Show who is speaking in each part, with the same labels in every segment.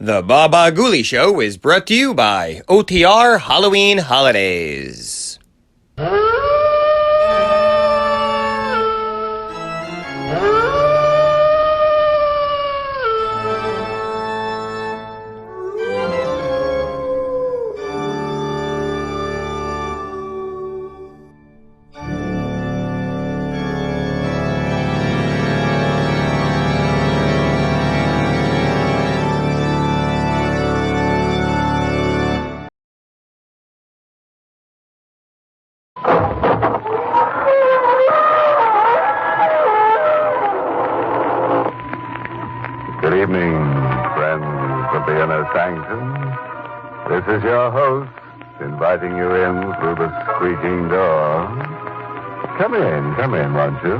Speaker 1: The Baba Ghoulie Show is brought to you by OTR Halloween Holidays.
Speaker 2: Good evening, friends of the inner sanctum. This is your host, inviting you in through the squeaking door. Come in, won't you?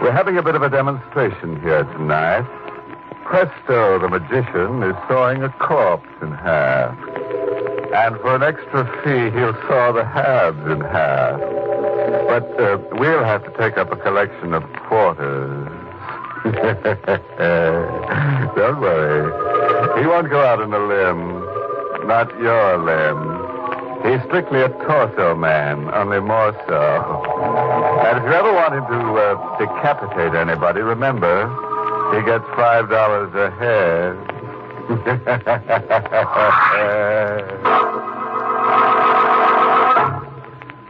Speaker 2: We're having a bit of a demonstration here tonight. Presto, the magician, is sawing a corpse in half. And for an extra fee, he'll saw the halves in half. But we'll have to take up a collection of quarters. Don't worry. He won't go out on a limb. Not your limb. He's strictly a torso man, only more so. And if you ever want him to decapitate anybody, remember, he gets $5 a head.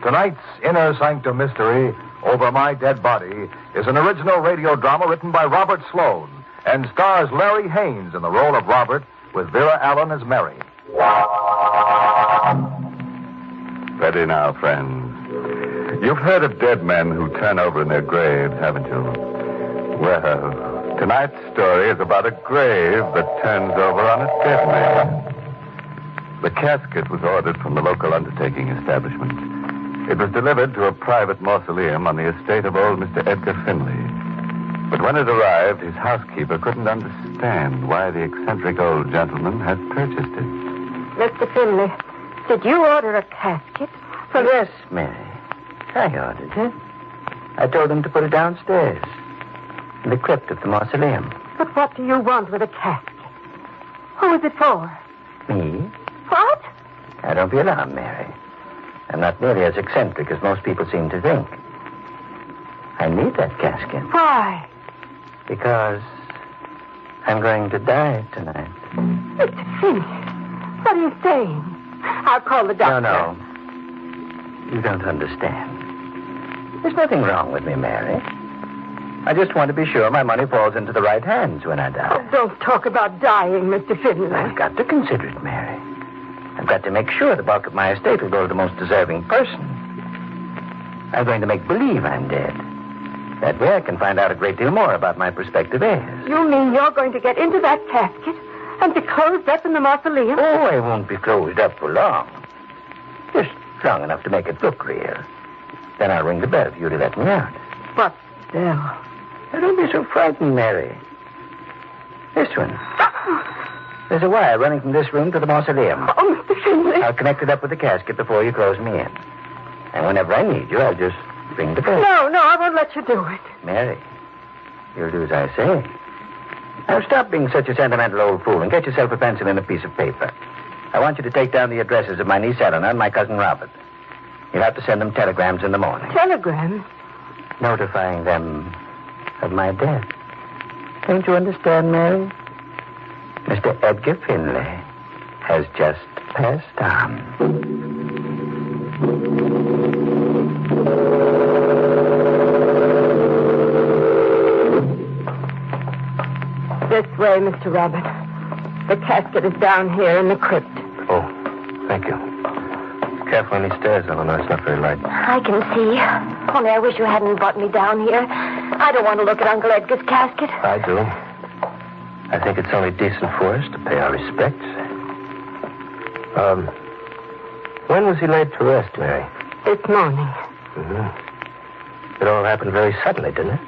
Speaker 3: Tonight's Inner Sanctum Mystery, Over My Dead Body, is an original radio drama written by Robert Sloane and stars Larry Haynes in the role of Robert with Vera Allen as Mary.
Speaker 2: Ready now, friends. You've heard of dead men who turn over in their graves, haven't you? Well, tonight's story is about a grave that turns over on a dead man. The casket was ordered from the local undertaking establishment. It was delivered to a private mausoleum on the estate of old Mr. Edgar Finley. But when it arrived, his housekeeper couldn't understand why the eccentric old gentleman had purchased it.
Speaker 4: Mr. Finley, did you order a casket?
Speaker 5: Yes, Mary. I ordered it. I told them to put it downstairs in the crypt of the mausoleum.
Speaker 4: But what do you want with a casket? Who is it for?
Speaker 5: Me?
Speaker 4: What?
Speaker 5: Now, don't be alarmed, Mary. I'm not nearly as eccentric as most people seem to think. I need that casket.
Speaker 4: Why?
Speaker 5: Because I'm going to die tonight.
Speaker 4: Mr. Finley, what are you saying? I'll call the doctor.
Speaker 5: No. You don't understand. There's nothing wrong with me, Mary. I just want to be sure my money falls into the right hands when I die.
Speaker 4: Oh, don't talk about dying, Mr. Finley.
Speaker 5: I've got to consider it, Mary. I've got to make sure the bulk of my estate will go to the most deserving person. I'm going to make believe I'm dead. That way I can find out a great deal more about my prospective heirs.
Speaker 4: You mean you're going to get into that casket and be closed up in the mausoleum?
Speaker 5: Oh, I won't be closed up for long. Just long enough to make it look real. Then I'll ring the bell for you to let me out.
Speaker 4: What bell?
Speaker 5: Now, don't be so frightened, Mary. This one. There's a wire running from this room to the mausoleum.
Speaker 4: Oh, Mr. Finley.
Speaker 5: I'll connect it up with the casket before you close me in. And whenever I need you, I'll just ring the bell.
Speaker 4: No, I won't let you do it.
Speaker 5: Mary, you'll do as I say. Now, stop being such a sentimental old fool and get yourself a pencil and a piece of paper. I want you to take down the addresses of my niece Eleanor and my cousin Robert. You'll have to send them telegrams in the morning.
Speaker 4: Telegrams?
Speaker 5: Notifying them of my death. Don't you understand, Mary? Mr. Edgar Finley has just passed on.
Speaker 4: This way, Mr. Robert. The casket is down here in the crypt.
Speaker 5: Oh, thank you. Careful on these stairs, Eleanor. It's not very light.
Speaker 4: I can see. Only I wish you hadn't brought me down here. I don't want to look at Uncle Edgar's casket.
Speaker 5: I do. I think it's only decent for us to pay our respects. When was he laid to rest, Mary?
Speaker 4: This morning.
Speaker 5: Mm-hmm. It all happened very suddenly, didn't it?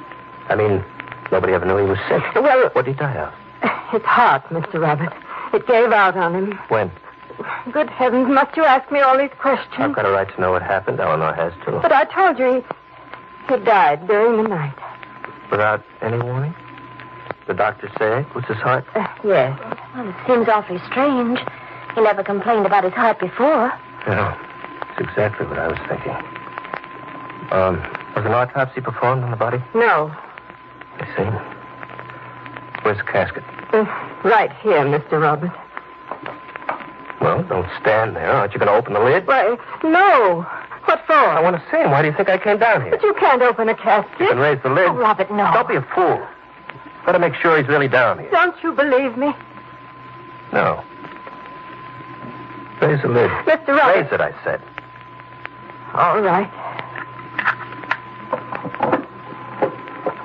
Speaker 5: I mean, nobody ever knew he was sick.
Speaker 4: Well...
Speaker 5: What did he die of?
Speaker 4: His heart, Mr. Robert. It gave out on him.
Speaker 5: When?
Speaker 4: Good heavens, must you ask me all these questions?
Speaker 5: I've got a right to know what happened. Eleanor has, too.
Speaker 4: But I told you he died during the night.
Speaker 5: Without any warning? The doctor say it was his heart?
Speaker 4: Yes. Well, it seems awfully strange. He never complained about his heart before.
Speaker 5: Yeah, that's exactly what I was thinking. Was an autopsy performed on the body?
Speaker 4: No.
Speaker 5: I see. Where's the casket?
Speaker 4: Right here, Mr. Robert.
Speaker 5: Well, don't stand there. Aren't you going to open the lid?
Speaker 4: Why, no. What for?
Speaker 5: I want to see him. Why do you think I came down here?
Speaker 4: But you can't open a casket.
Speaker 5: You can raise the lid.
Speaker 4: Oh, Robert, no.
Speaker 5: Don't be a fool. Better make sure he's really down here.
Speaker 4: Don't you believe me?
Speaker 5: No. Raise the lid.
Speaker 4: Mr. Robert.
Speaker 5: Raise it, I said.
Speaker 4: All right.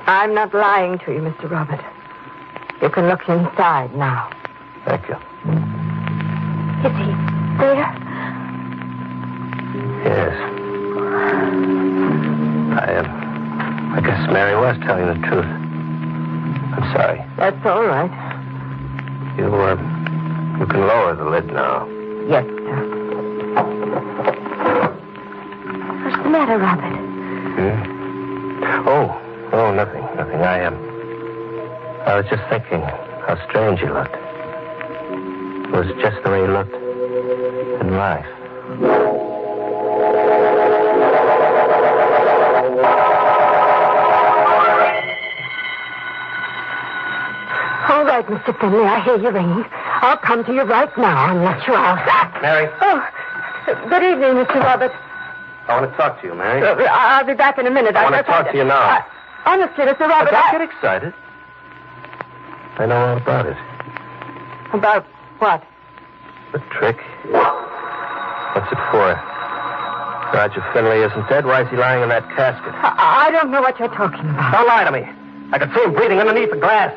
Speaker 4: I'm not lying to you, Mr. Robert. You can look inside now.
Speaker 5: Thank you.
Speaker 4: Is he there?
Speaker 5: Yes. I guess Mary was telling the truth. I'm sorry.
Speaker 4: That's all right.
Speaker 5: You can lower the lid now.
Speaker 4: Yes, sir. What's the matter, Robert?
Speaker 5: Oh, nothing. I was just thinking how strange he looked. It was just the way he looked in life.
Speaker 4: All right, Mr. Finley, I hear you ringing. I'll come to you right now and let you out.
Speaker 5: Mary.
Speaker 4: Oh, good evening, Mr. Robert.
Speaker 5: I want to talk to you, Mary.
Speaker 4: I'll be back in a minute.
Speaker 5: I want to talk to you now.
Speaker 4: Honestly, Mr. Robert,
Speaker 5: Don't get excited. I know all about it.
Speaker 4: About what?
Speaker 5: The trick. What's it for? Roger Finley isn't dead. Why is he lying in that casket?
Speaker 4: I don't know what you're talking about.
Speaker 5: Don't lie to me. I could see him breathing underneath the glass.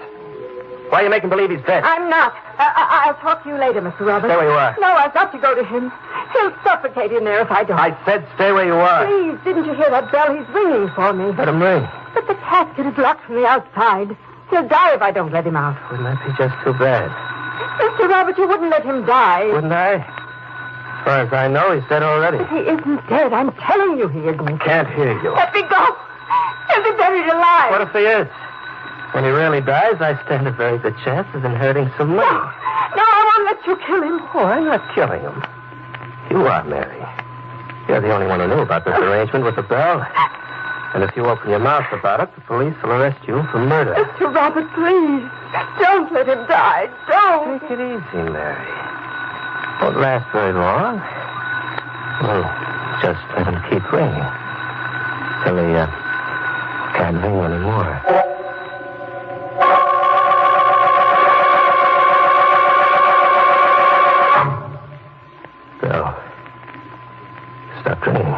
Speaker 5: Why are you making believe he's dead?
Speaker 4: I'm not. I'll talk to you later, Mr. Robert.
Speaker 5: Stay where you are.
Speaker 4: No, I've got to go to him. He'll suffocate in there if I don't.
Speaker 5: I said stay where you are.
Speaker 4: Please, didn't you hear that bell? He's ringing for me.
Speaker 5: Let him ring.
Speaker 4: But the casket is locked from the outside. He'll die if I don't let him out.
Speaker 5: Wouldn't that be just too bad?
Speaker 4: Mr. Robert, you wouldn't let him die.
Speaker 5: Wouldn't I? As far as I know, he's dead already.
Speaker 4: But he isn't dead. I'm telling you he isn't.
Speaker 5: Can't hear you.
Speaker 4: Let me go. He'll be buried alive.
Speaker 5: What if he is? When he really dies, I stand a very good chance of inheriting some money.
Speaker 4: No, I won't let you kill him.
Speaker 5: Oh, I'm not killing him. You are, Mary. You're the only one who knew about this arrangement with the bell. And if you open your mouth about it, the police will arrest you for murder.
Speaker 4: Mr. Robert, please. Don't let him die. Don't.
Speaker 5: Take it easy, Mary. Won't last very long. Well, just let him keep ringing. Till he can't ring anymore. Bell. Stop ringing.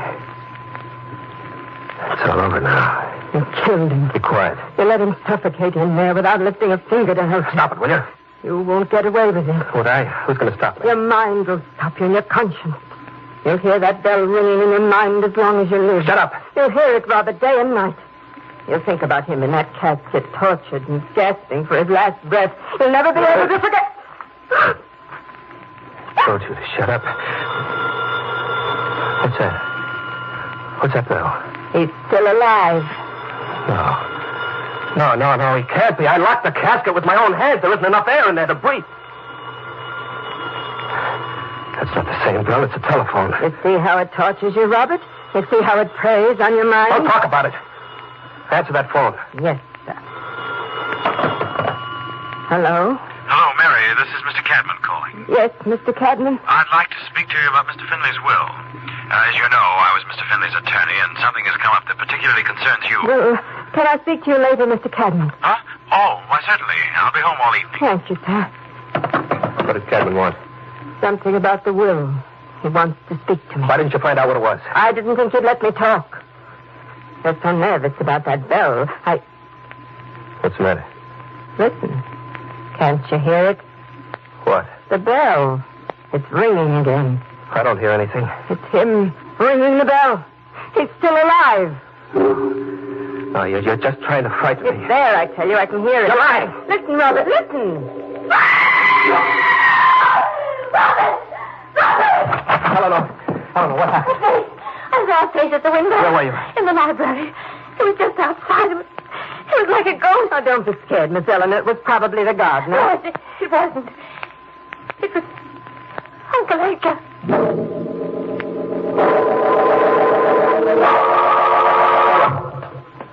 Speaker 5: It's all over now.
Speaker 4: You killed him.
Speaker 5: Be quiet.
Speaker 4: You let him suffocate in there without lifting a finger to help him.
Speaker 5: Stop it, will you?
Speaker 4: You won't get away with it.
Speaker 5: Would I? Who's going to stop me?
Speaker 4: Your mind will stop you and your conscience. You'll hear that bell ringing in your mind as long as you live.
Speaker 5: Shut up.
Speaker 4: You'll hear it, Robert, day and night. You'll think about him in that casket, tortured and gasping for his last breath. You'll never be able to forget.
Speaker 5: I told you to shut up. What's that? What's that bell?
Speaker 4: He's still alive.
Speaker 5: No, he can't be. I locked the casket with my own hands. There isn't enough air in there to breathe. That's not the same bell. It's a telephone.
Speaker 4: You see how it tortures you, Robert? You see how it preys on your mind?
Speaker 5: Don't talk about it. Answer that phone.
Speaker 4: Yes, sir. Hello?
Speaker 6: Hello, Mary. This is Mr. Cadman calling.
Speaker 4: Yes, Mr. Cadman?
Speaker 6: I'd like to speak to you about Mr. Finley's will. As you know, I was Mr. Finley's attorney, and something has come up that particularly concerns you.
Speaker 4: Well, can I speak to you later, Mr. Cadman?
Speaker 6: Huh? Oh, why, certainly. I'll be home all evening.
Speaker 4: Thank you, sir.
Speaker 5: What did Cadman want?
Speaker 4: Something about the will. He wants to speak to me.
Speaker 5: Why didn't you find out what it was?
Speaker 4: I didn't think you'd let me talk. You're so nervous about that bell.
Speaker 5: What's the matter?
Speaker 4: Listen. Can't you hear it?
Speaker 5: What?
Speaker 4: The bell. It's ringing again.
Speaker 5: I don't hear anything.
Speaker 4: It's him ringing the bell. He's still alive.
Speaker 5: No, you're just trying to frighten me.
Speaker 4: It's there, I tell you. I can hear it.
Speaker 5: You're lying.
Speaker 4: Listen, Robert, listen.
Speaker 5: Eleanor, what happened?
Speaker 4: I saw a face at the window.
Speaker 5: Where were you?
Speaker 4: In the library. It was just outside. It was like a ghost. Now, don't be scared, Miss Eleanor. It was probably the gardener.
Speaker 7: No, it wasn't. It was Uncle Edgar.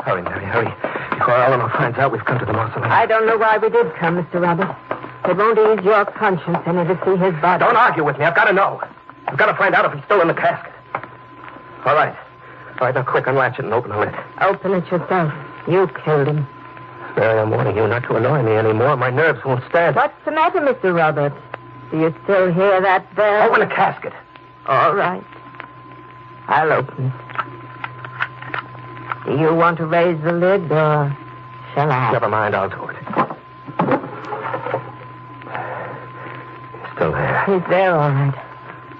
Speaker 5: Hurry, Mary, hurry. Before Eleanor finds out we've come to the mausoleum.
Speaker 4: I don't know why we did come, Mr. Robert. It won't ease your conscience any to see his body.
Speaker 5: Don't argue with me. I've got to know. I've got to find out if he's still in the casket. All right. All right, now quick, unlatch it and open the lid.
Speaker 4: Open it yourself. You killed him.
Speaker 5: Mary, I'm warning you not to annoy me anymore. My nerves won't stand.
Speaker 4: What's the matter, Mr. Robert? Do you still hear that bell?
Speaker 5: Open the casket.
Speaker 4: All right. I'll open it. Do you want to raise the lid, or shall I?
Speaker 5: Never mind, I'll do it. He's still there.
Speaker 4: He's there, all right.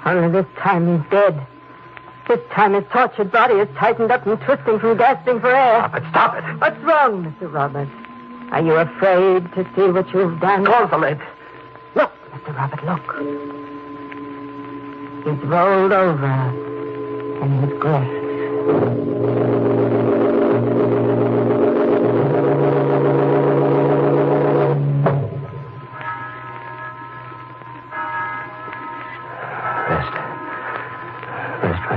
Speaker 4: Only this time he's dead. This time his tortured body is tightened up and twisting from gasping for air.
Speaker 5: Stop it, stop it.
Speaker 4: What's wrong, Mr. Robert? Are you afraid to see what you've done?
Speaker 5: Close the lid.
Speaker 4: Look, Mr. Robert, look. He's rolled over in his grave.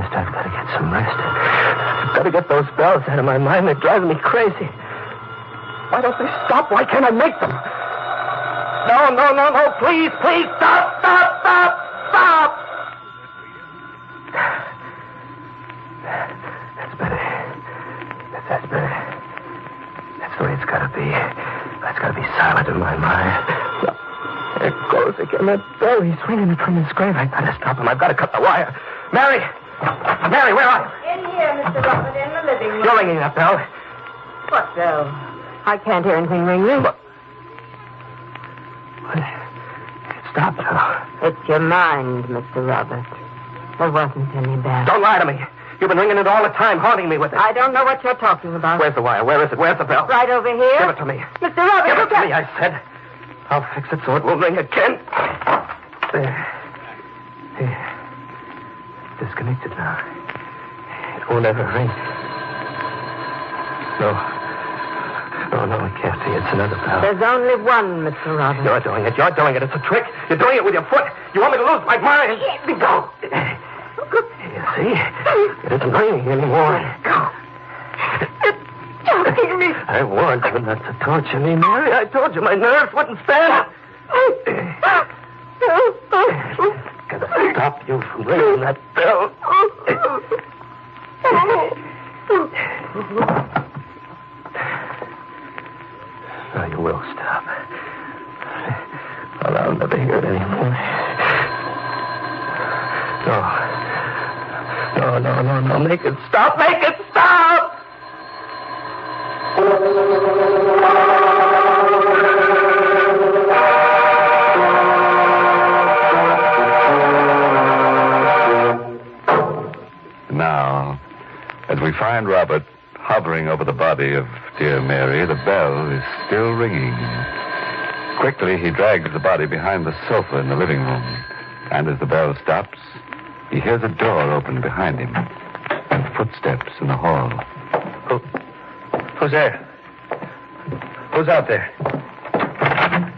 Speaker 5: I've got to get some rest. I've got to get those bells out of my mind. They're driving me crazy. Why don't they stop? Why can't I make them? No. Please, stop. That's better. That's better. That's the way it's got to be. That's got to be silent in my mind. There it goes again. That bell, he's ringing it from his grave. I've got to stop him. I've got to cut the wire. Mary, where are you?
Speaker 4: In here, Mr. Robert, in the living room.
Speaker 5: You're ringing that bell.
Speaker 4: What bell? I can't hear anything ringing.
Speaker 5: What? It stopped now.
Speaker 4: It's your mind, Mr. Robert. There wasn't any bell.
Speaker 5: Don't lie to me. You've been ringing it all the time, haunting me with it.
Speaker 4: I don't know what you're talking about.
Speaker 5: Where's the wire? Where is it? Where's the bell?
Speaker 4: Right over here.
Speaker 5: Give it to me.
Speaker 4: Mr. Robert,
Speaker 5: Give it to me, I said. I'll fix it so it won't ring again. There. Disconnected now. It won't ever ring. No, I can't see. It's another bell.
Speaker 4: There's only one, Mr. Robert.
Speaker 5: You're doing it. It's a trick. You're doing it with your foot. You want me to lose my mind? Let me go. You see? It isn't ringing anymore. Go.
Speaker 4: Joking me.
Speaker 5: I warned you not to torture me, Mary. I told you my nerves wouldn't stand. Gotta stop you from ringing that bell. Now you will stop. Well, I'll never hear it anymore. No. Make it stop. Make it stop!
Speaker 2: Now, as we find Robert hovering over the body of dear Mary, the bell is still ringing. Quickly, he drags the body behind the sofa in the living room. And as the bell stops, he hears a door open behind him and footsteps in the hall.
Speaker 5: Who's there? Who's out there?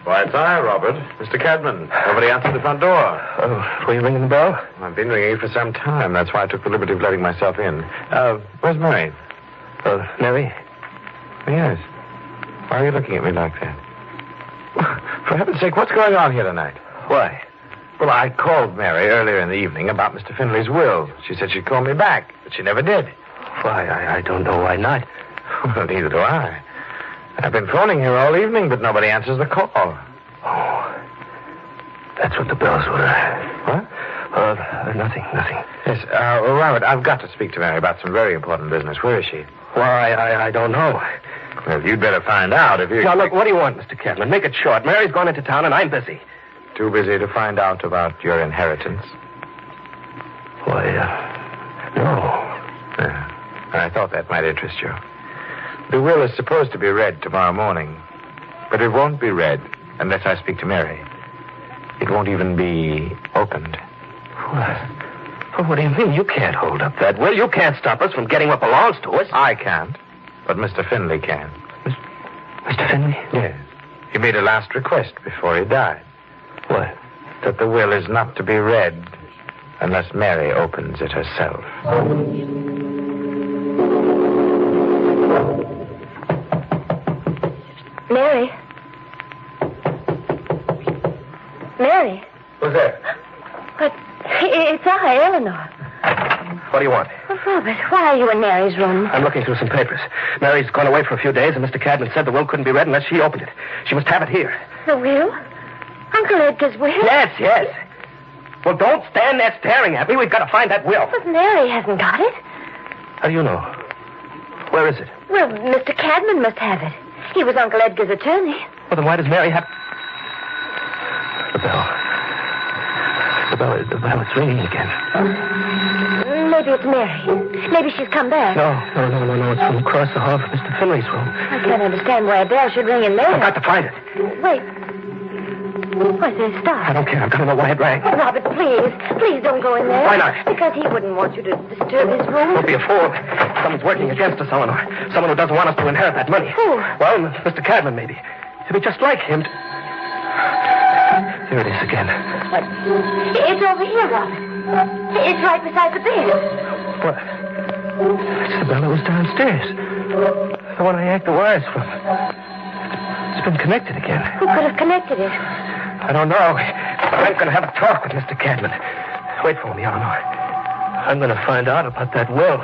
Speaker 6: Why, it's I, Robert. Mr. Cadman. Nobody answered the front door.
Speaker 5: Oh, were you ringing the bell?
Speaker 6: I've been ringing it for some time. That's why I took the liberty of letting myself in. Where's Mary?
Speaker 5: Mary?
Speaker 6: Yes. Why are you looking at me like that? For heaven's sake, what's going on here tonight?
Speaker 5: Why?
Speaker 6: Well, I called Mary earlier in the evening about Mr. Finley's will. She said she'd call me back, but she never did.
Speaker 5: Why, I don't know why not.
Speaker 6: Well, neither do I. I've been phoning here all evening, but nobody answers the call.
Speaker 5: Oh, that's what the bells were.
Speaker 6: What?
Speaker 5: Nothing.
Speaker 6: Yes, well, Robert, I've got to speak to Mary about some very important business. Where is she?
Speaker 5: Why, I don't know.
Speaker 6: Well, you'd better find out if you...
Speaker 5: Now, look, what do you want, Mr. Cadman? Make it short. Mary's gone into town, and I'm busy.
Speaker 6: Too busy to find out about your inheritance?
Speaker 5: Why, no.
Speaker 6: I thought that might interest you. The will is supposed to be read tomorrow morning, but it won't be read unless I speak to Mary. It won't even be opened.
Speaker 5: What do you mean? You can't hold up that will. You can't stop us from getting what belongs to us.
Speaker 6: I can't, but Mr. Finley can.
Speaker 5: Mr. Finley?
Speaker 6: Yes. He made a last request before he died.
Speaker 5: What?
Speaker 6: That the will is not to be read unless Mary opens it herself.
Speaker 7: Mary? Mary?
Speaker 5: Who's there?
Speaker 7: But it's I, Eleanor.
Speaker 5: What do you want?
Speaker 7: Oh, Robert, why are you in Mary's room?
Speaker 5: I'm looking through some papers. Mary's gone away for a few days, and Mr. Cadman said the will couldn't be read unless she opened it. She must have it here.
Speaker 7: The will? Uncle Edgar's will?
Speaker 5: Yes. Well, don't stand there staring at me. We've got to find that will.
Speaker 7: But Mary hasn't got it.
Speaker 5: How do you know? Where is it?
Speaker 7: Well, Mr. Cadman must have it. He was Uncle Edgar's attorney.
Speaker 5: Well, then why does Mary have... The bell is ringing again.
Speaker 7: Maybe it's Mary. Maybe she's come back.
Speaker 5: No. It's from across the hall from Mr. Finley's room.
Speaker 7: I can't understand why a bell should ring in there.
Speaker 5: I've got to find it.
Speaker 7: Wait. What's this stop?
Speaker 5: I don't care. I've got to know why it rang.
Speaker 7: Robert, please don't go in there.
Speaker 5: Why not?
Speaker 7: Because he wouldn't want you to disturb his room.
Speaker 5: Don't be a fool. Someone's working against us, Eleanor. Someone who doesn't want us to inherit that money.
Speaker 7: Who?
Speaker 5: Well, Mr. Cadman, maybe. He'll be just like him. Here it is again.
Speaker 7: What? It's over here, Robert. It's right beside the bed.
Speaker 5: What? It's the bell that was downstairs. The one I yanked the wires from. It's been connected again.
Speaker 7: Who could have connected it?
Speaker 5: I don't know. I'm going to have a talk with Mr. Cadman. Wait for me, Eleanor. I'm going to find out about that will.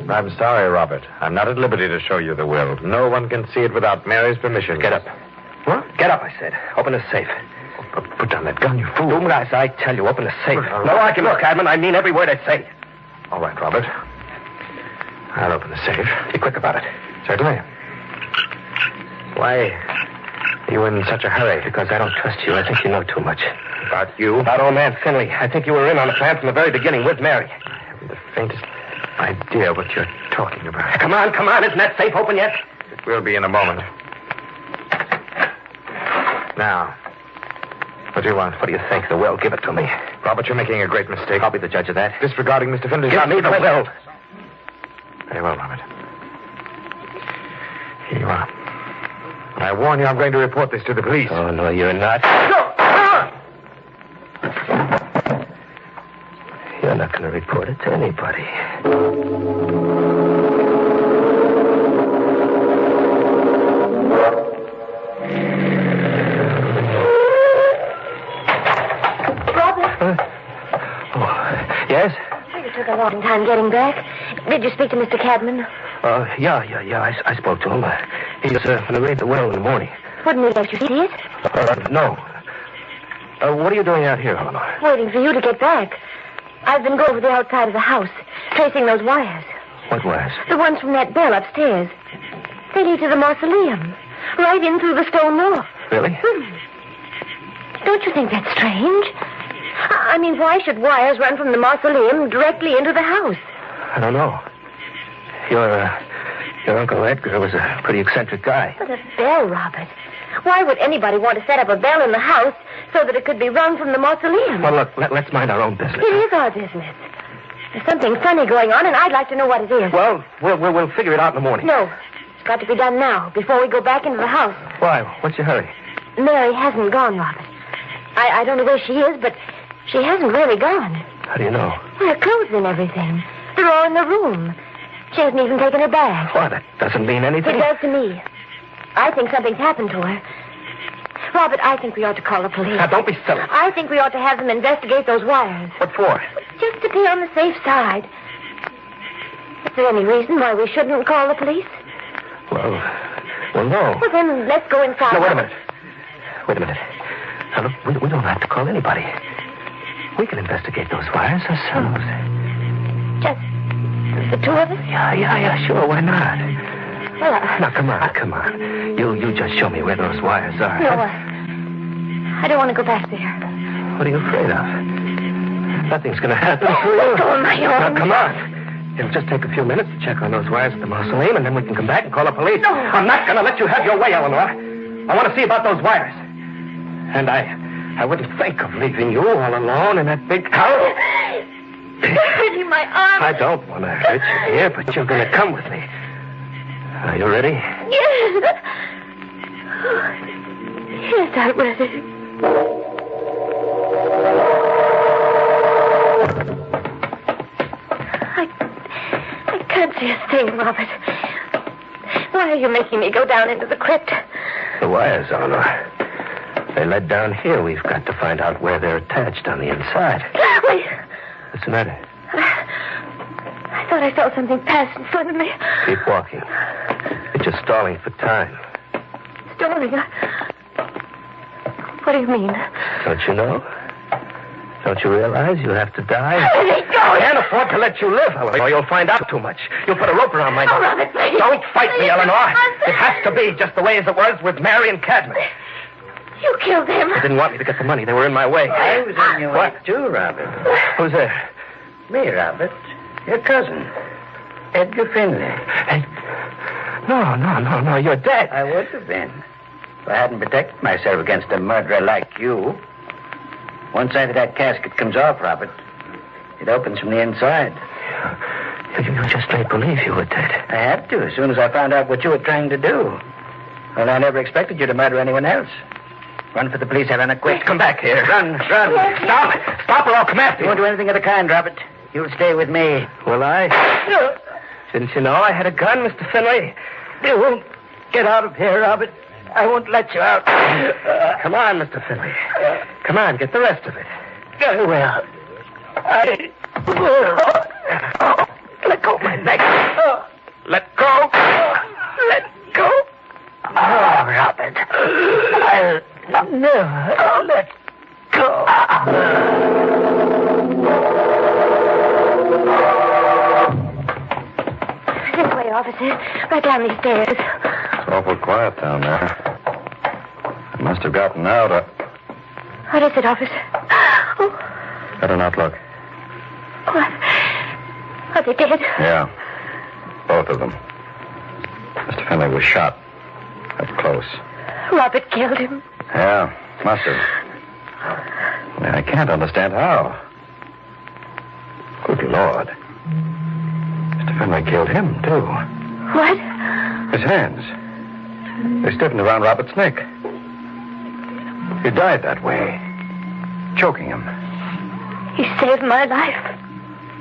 Speaker 6: I'm sorry, Robert. I'm not at liberty to show you the will. No one can see it without Mary's permission.
Speaker 5: Get up. What? Get up, I said. Open the safe.
Speaker 6: Put down that gun, you fool.
Speaker 5: Do as I tell you. Open the safe. No argument, Cadman. I mean every word I say.
Speaker 6: All right, Robert. I'll open the safe.
Speaker 5: Be quick about it.
Speaker 6: Certainly. Why are you in such a hurry?
Speaker 5: Because I don't trust you. I think you know too much.
Speaker 6: About you?
Speaker 5: About old man Finley. I think you were in on the plan from the very beginning with Mary.
Speaker 6: I haven't the faintest idea what you're talking about.
Speaker 5: Come on. Isn't that safe open yet?
Speaker 6: It will be in a moment. Now, what do you want?
Speaker 5: What do you think? The will. Give it to me.
Speaker 6: Robert, you're making a great mistake.
Speaker 5: I'll be the judge of that.
Speaker 6: Disregarding Mr. Finley's...
Speaker 5: Give me the will.
Speaker 6: Very well, Robert. Here you are. I warn you, I'm going to report this to the police.
Speaker 5: Oh, no, you're not. You're not going to report it to anybody.
Speaker 7: Robert?
Speaker 5: Yes?
Speaker 7: You took a long time getting back. Did you speak to Mr. Cadman?
Speaker 5: Yeah. I spoke to him. He was going to read the will in the morning.
Speaker 7: Wouldn't he let you see it?
Speaker 5: No. What are you doing out here, Eleanor?
Speaker 7: Waiting for you to get back. I've been going over the outside of the house, tracing those wires.
Speaker 5: What wires?
Speaker 7: The ones from that bell upstairs. They lead to the mausoleum, right in through the stone wall.
Speaker 5: Really?
Speaker 7: Don't you think that's strange? I mean, why should wires run from the mausoleum directly into the house?
Speaker 5: I don't know. Your Uncle Edgar was a pretty eccentric guy.
Speaker 7: But a bell, Robert. Why would anybody want to set up a bell in the house so that it could be rung from the mausoleum?
Speaker 5: Well, look, let's mind our own business.
Speaker 7: It is our business. There's something funny going on, and I'd like to know what it is.
Speaker 5: Well, we'll figure it out in the morning.
Speaker 7: No. It's got to be done now, before we go back into the house.
Speaker 5: Why? What's your hurry?
Speaker 7: Mary hasn't gone, Robert. I don't know where she is, but she hasn't really gone.
Speaker 5: How do you know?
Speaker 7: Her clothes and everything. They're all in the room. She hasn't even taken her bag.
Speaker 5: Why, that doesn't mean anything.
Speaker 7: It does to me. I think something's happened to her. Robert, I think we ought to call the police.
Speaker 5: Now, don't be silly.
Speaker 7: I think we ought to have them investigate those wires.
Speaker 5: What for?
Speaker 7: Just to be on the safe side. Is there any reason why we shouldn't call the police?
Speaker 5: Well, no.
Speaker 7: Well, then, let's go inside.
Speaker 5: No, wait a minute. Now, look, we don't have to call anybody. We can investigate those wires ourselves.
Speaker 7: Just the two of us?
Speaker 5: Yeah, sure, why not?
Speaker 7: Well,
Speaker 5: Now, come on. You just show me where those wires are.
Speaker 7: No, I don't want to go back there.
Speaker 5: What are you afraid of? Nothing's going to happen to you.
Speaker 7: Let's go on my own.
Speaker 5: Now, come on. It'll just take a few minutes to check on those wires at the mausoleum, and then we can come back and call the police.
Speaker 7: No.
Speaker 5: I'm not going to let you have your way, Eleanor. I want to see about those wires. And I wouldn't think of leaving you all alone in that big house.
Speaker 7: You're hurting my arm.
Speaker 5: I don't want to hurt you here, but you're going to come with me.
Speaker 6: Are you ready?
Speaker 7: Yes. Yes, I'm ready. I can't see a thing, Robert. Why are you making me go down into the crypt?
Speaker 6: The wires, Eleanor. They led down here. We've got to find out where they're attached on the inside.
Speaker 7: Wait.
Speaker 6: What's the matter?
Speaker 7: I thought I saw something pass in front of me.
Speaker 6: Keep walking. You're just stalling for time.
Speaker 7: Stalling? What do you mean?
Speaker 6: Don't you know? Don't you realize you'll have to die?
Speaker 7: Let me go!
Speaker 6: I can't afford to let you live, Eleanor, or you'll find out too much. You'll put a rope around my neck.
Speaker 7: Oh, Robert, please.
Speaker 6: Don't fight me,
Speaker 7: Please.
Speaker 6: Eleanor. It has to be just the way as it was with Mary and Cadman.
Speaker 7: You killed him.
Speaker 6: They didn't want me to get the money. They were in my way.
Speaker 5: I was in your way,
Speaker 6: What?
Speaker 5: too, Robert.
Speaker 6: Who's there?
Speaker 5: Me, Robert. Your cousin. Edgar Finley.
Speaker 6: Hey. No. You're dead.
Speaker 5: I would have been if I hadn't protected myself against a murderer like you. One side of that casket comes off, Robert. It opens from the inside.
Speaker 6: You just made believe you were dead.
Speaker 5: I had to as soon as I found out what you were trying to do. Well, I never expected you to murder anyone else. Run for the police, Helena, quick.
Speaker 6: Come back here.
Speaker 5: Run.
Speaker 6: Stop or I'll come after
Speaker 5: You
Speaker 6: you.
Speaker 5: won't do anything of the kind, Robert. You'll stay with me.
Speaker 6: Will I? Didn't you know I had a gun, Mr. Finley?
Speaker 5: You won't get out of here, Robert. I won't let you out.
Speaker 6: Come on, Mr. Finley. Come on, get the rest of it.
Speaker 5: I will.
Speaker 6: Let go of my neck. Let go. Let go.
Speaker 5: No, Robert. I'll never let go.
Speaker 7: This way, officer. Right down these stairs.
Speaker 3: It's awful quiet down there. They must have gotten out.
Speaker 7: What is it, officer? Oh,
Speaker 3: Better not look.
Speaker 7: what? Are they dead?
Speaker 3: Yeah. Both of them. Mr. Finley was shot. Up close.
Speaker 7: Robert killed him.
Speaker 3: Yeah, must have. I can't understand how. Good Lord. Mr. Finley killed him, too.
Speaker 7: What?
Speaker 3: His hands. They stiffened around Robert's neck. He died that way. Choking him.
Speaker 7: He saved my life.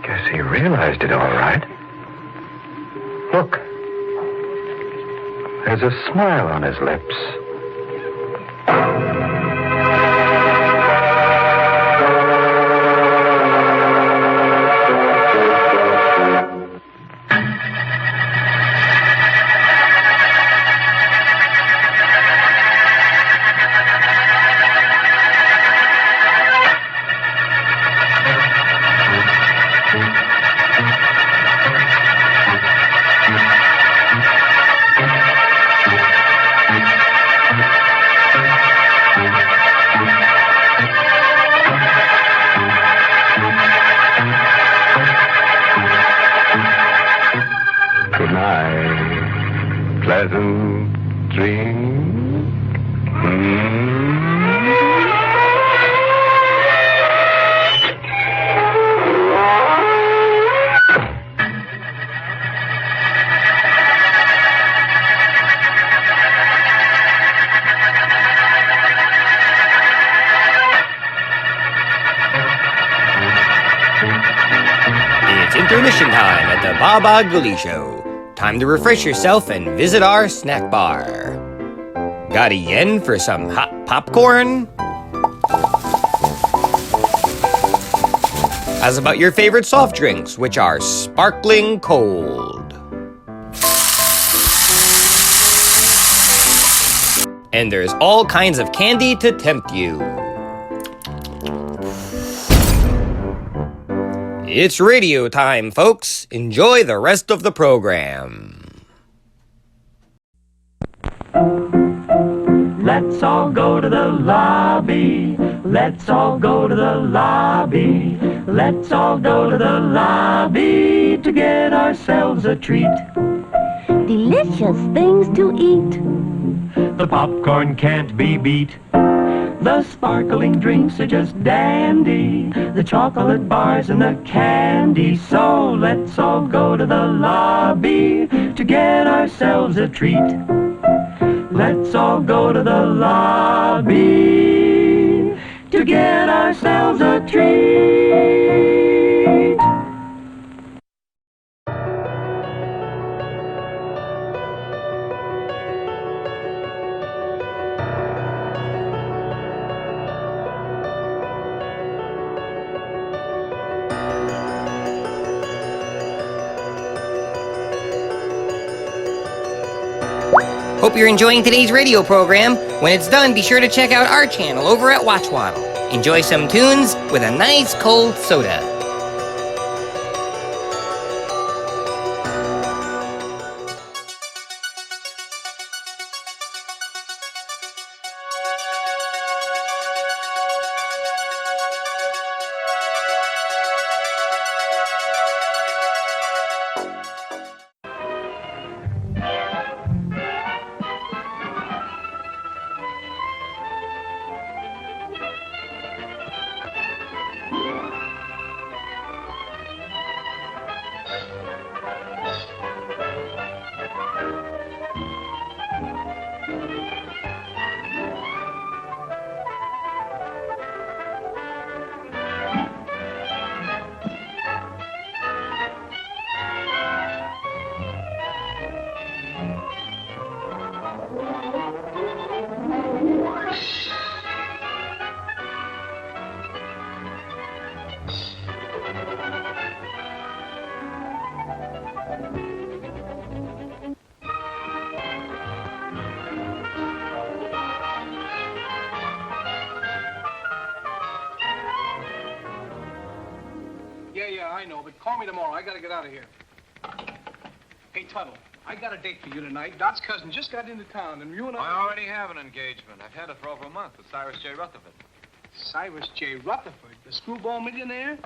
Speaker 3: Guess he realized it all right. Look. There's a smile on his lips. Good night. Pleasant dreams.
Speaker 1: It's intermission time at the Baba Ghoulie Show. Time to refresh yourself and visit our snack bar. Got a yen for some hot popcorn? How's about your favorite soft drinks, which are sparkling cold? And there's all kinds of candy to tempt you. It's radio time, folks. Enjoy the rest of the program.
Speaker 8: Let's all go to the lobby. Let's all go to the lobby. Let's all go to the lobby to get ourselves a treat.
Speaker 9: Delicious things to eat.
Speaker 8: The popcorn can't be beat. The sparkling drinks are just dandy, the chocolate bars and the candy. So let's all go to the lobby to get ourselves a treat. Let's all go to the lobby to get ourselves a treat.
Speaker 1: Hope you're enjoying today's radio program. When it's done, be sure to check out our channel over at Watchwaddle. Enjoy some tunes with a nice cold soda.
Speaker 9: Yeah, I know, but call me tomorrow. I gotta get out of here. Hey, Tuttle, I got a date for you tonight. Dot's cousin just got into town, and you and
Speaker 10: I already have an engagement. I've had it for over a month with Cyrus J. Rutherford.
Speaker 9: Cyrus J. Rutherford, the screwball millionaire?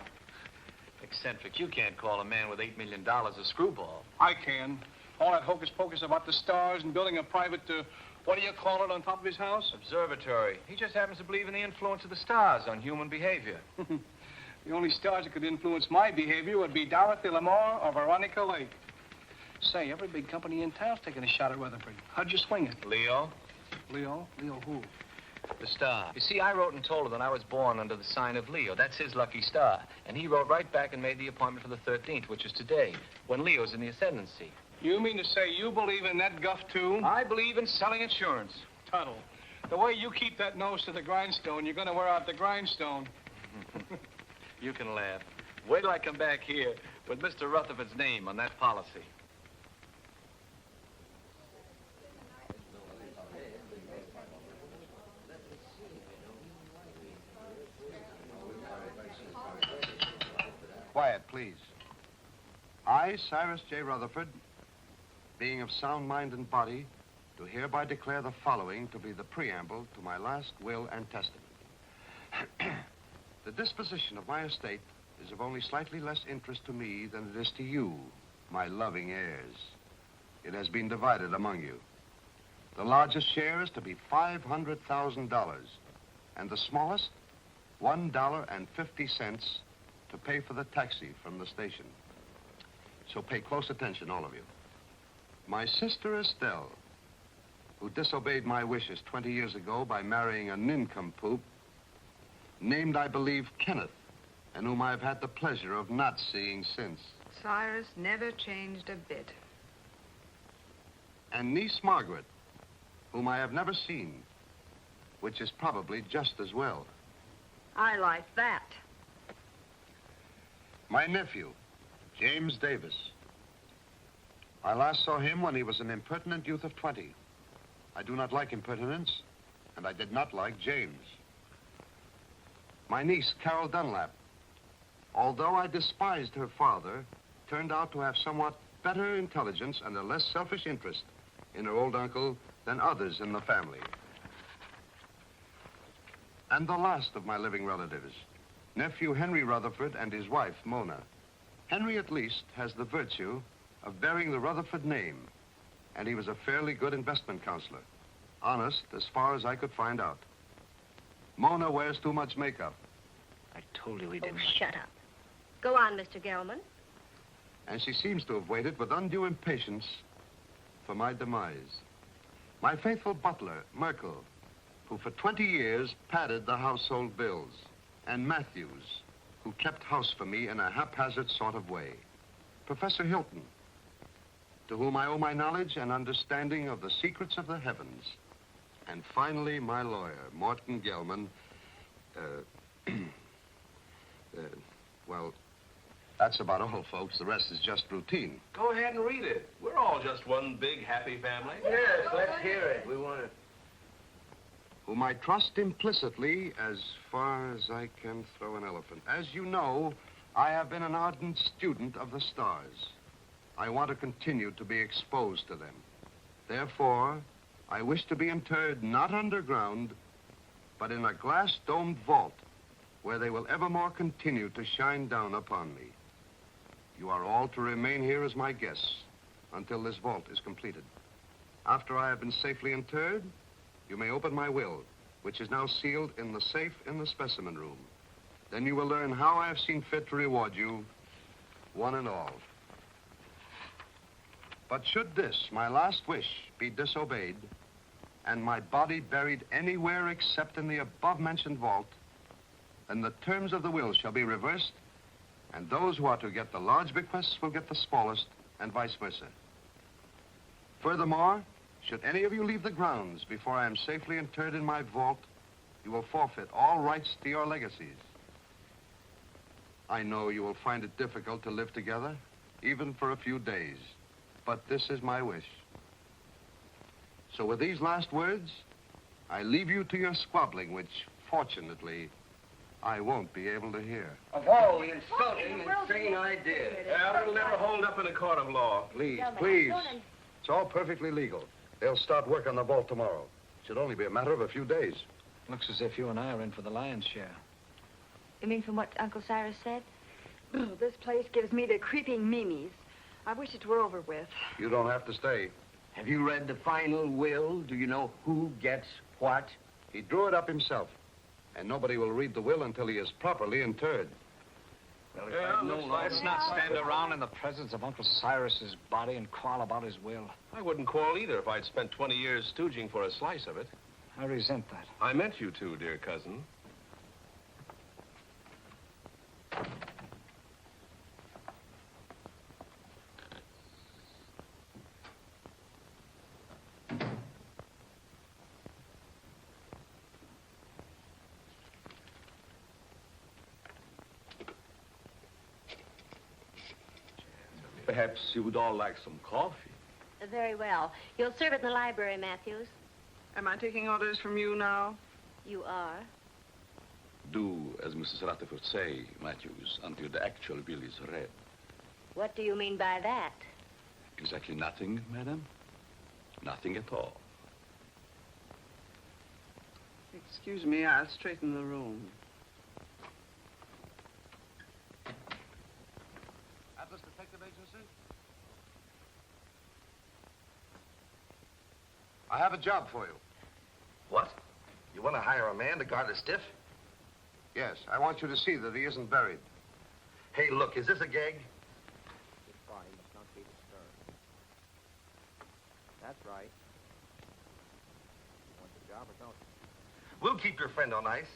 Speaker 10: Eccentric, you can't call a man with $8 million a screwball.
Speaker 9: I can. All that hocus-pocus about the stars and building a private, what do you call it, on top of his house?
Speaker 10: Observatory. He just happens to believe in the influence of the stars on human behavior.
Speaker 9: The only stars that could influence my behavior would be Dorothy Lamour or Veronica Lake. Say, every big company in town's taking a shot at Rutherford. How'd you swing it?
Speaker 10: Leo?
Speaker 9: Leo? Leo who?
Speaker 10: The star. You see, I wrote and told her that I was born under the sign of Leo. That's his lucky star. And he wrote right back and made the appointment for the 13th, which is today, when Leo's in the ascendancy.
Speaker 9: You mean to say you believe in that guff, too?
Speaker 10: I believe in selling insurance.
Speaker 9: Tuttle, the way you keep that nose to the grindstone, you're going to wear out the grindstone.
Speaker 10: You can laugh. Wait till I come back here with Mr. Rutherford's name on that policy.
Speaker 11: Quiet, please. I, Cyrus J. Rutherford, being of sound mind and body, do hereby declare the following to be the preamble to my last will and testament. The disposition of my estate is of only slightly less interest to me than it is to you, my loving heirs. It has been divided among you. The largest share is to be $500,000, and the smallest, $1.50 to pay for the taxi from the station. So pay close attention, all of you. My sister Estelle, who disobeyed my wishes 20 years ago by marrying a nincompoop, named, I believe, Kenneth, and whom I've had the pleasure of not seeing since.
Speaker 12: Cyrus never changed a bit.
Speaker 11: And niece Margaret, whom I have never seen, which is probably just as well.
Speaker 12: I like that.
Speaker 11: My nephew, James Davis. I last saw him when he was an impertinent youth of 20. I do not like impertinence, and I did not like James. My niece, Carol Dunlap, although I despised her father, turned out to have somewhat better intelligence and a less selfish interest in her old uncle than others in the family. And the last of my living relatives, nephew Henry Rutherford and his wife, Mona. Henry, at least, has the virtue of bearing the Rutherford name, and he was a fairly good investment counselor. Honest as far as I could find out. Mona wears too much makeup.
Speaker 10: I told you he
Speaker 7: Oh,
Speaker 10: didn't.
Speaker 7: shut up. Go on, Mr. Gelman.
Speaker 11: And she seems to have waited with undue impatience for my demise. My faithful butler, Merkel, who for 20 years padded the household bills, and Matthews, who kept house for me in a haphazard sort of way. Professor Hilton, to whom I owe my knowledge and understanding of the secrets of the heavens. And finally, my lawyer, Morton Gelman. Well, that's about all, folks. The rest is just routine.
Speaker 13: Go ahead and read it. We're all just one big happy family.
Speaker 5: Yes, let's hear it. We want it.
Speaker 11: Whom I trust implicitly as far as I can throw an elephant. As you know, I have been an ardent student of the stars. I want to continue to be exposed to them. Therefore, I wish to be interred not underground, but in a glass-domed vault where they will evermore continue to shine down upon me. You are all to remain here as my guests until this vault is completed. After I have been safely interred, you may open my will, which is now sealed in the safe in the specimen room. Then you will learn how I have seen fit to reward you, one and all. But should this, my last wish, be disobeyed, and my body buried anywhere except in the above-mentioned vault, then the terms of the will shall be reversed, and those who are to get the large bequests will get the smallest, and vice versa. Furthermore, should any of you leave the grounds before I am safely interred in my vault, you will forfeit all rights to your legacies. I know you will find it difficult to live together, even for a few days, but this is my wish. So with these last words, I leave you to your squabbling, which, fortunately, I won't be able to hear.
Speaker 5: Of all the insulting, insane ideas.
Speaker 13: Yeah, it'll never hold up in a court of law.
Speaker 11: Please, please. It's all perfectly legal. They'll start work on the vault tomorrow. Should only be a matter of a few days.
Speaker 10: Looks as if you and I are in for the lion's share.
Speaker 7: You mean from what Uncle Cyrus said?
Speaker 12: Oh, this place gives me the creeping memes. I wish it were over with.
Speaker 11: You don't have to stay.
Speaker 5: Have you read the final will? Do you know who gets what?
Speaker 11: He drew it up himself. And nobody will read the will until he is properly interred.
Speaker 5: Well, if
Speaker 13: Yeah,
Speaker 5: I'd known all
Speaker 10: Let's not stand around in the presence of Uncle Cyrus's body and quarrel about his will.
Speaker 13: I wouldn't quarrel either if I'd spent 20 years stooging for a slice of it.
Speaker 10: I resent that.
Speaker 13: I meant you to, dear cousin.
Speaker 14: Perhaps you would all like some coffee.
Speaker 7: Very well. You'll serve it in the library, Matthews.
Speaker 12: Am I taking orders from you now?
Speaker 7: You are.
Speaker 14: Do as Mrs. Rutherford say, Matthews, until the actual will is read.
Speaker 7: What do you mean by that?
Speaker 14: Exactly nothing, madam. Nothing at all.
Speaker 12: Excuse me, I'll straighten the room.
Speaker 11: Atlas Detective Agency? I have a job for you.
Speaker 5: What? You want to hire a man to guard a stiff?
Speaker 11: Yes, I want you to see that he isn't buried.
Speaker 5: Hey, look, is this a gag?
Speaker 15: His body must not be disturbed. That's right. You want the job or don't you?
Speaker 5: We'll keep your friend on ice.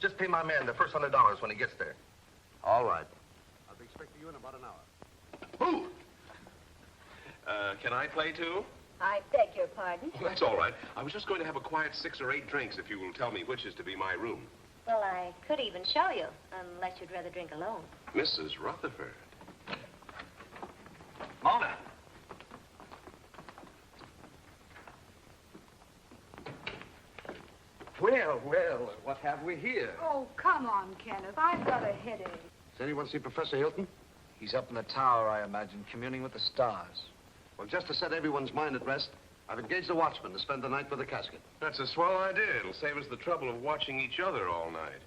Speaker 5: Just pay my man the first $100 when he gets there.
Speaker 11: All right. I'll be expecting you in about an hour.
Speaker 13: Who? Can I play too?
Speaker 7: I beg your pardon.
Speaker 13: Well, that's all right. I was just going to have a quiet 6 or 8 drinks if you will tell me which is to be my room.
Speaker 7: Well, I could even show you, unless you'd rather drink alone.
Speaker 13: Mrs. Rutherford.
Speaker 5: Mona.
Speaker 15: Well, well, what have we here?
Speaker 12: Oh, come on, Kenneth. I've got a headache.
Speaker 11: Does anyone see Professor Hilton?
Speaker 10: He's up in the tower, I imagine, communing with the stars.
Speaker 11: Well, just to set everyone's mind at rest, I've engaged a watchman to spend the night with the casket.
Speaker 13: That's a swell idea. It'll save us the trouble of watching each other all night.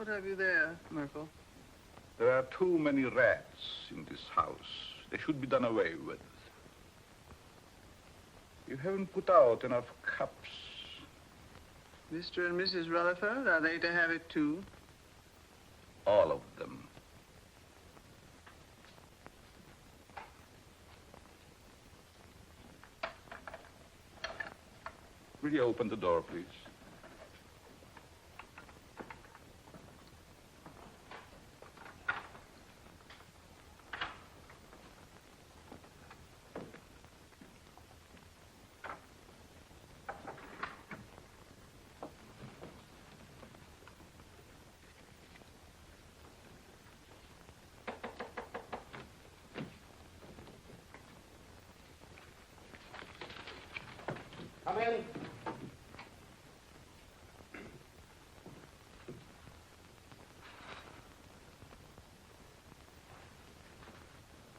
Speaker 9: What have you there, Merkel?
Speaker 14: There are too many rats in this house. They should be done away with. You haven't put out enough cups.
Speaker 9: Mr. and Mrs. Rutherford, are they to have it too?
Speaker 14: All of them. Will you open the door, please?
Speaker 15: Come in.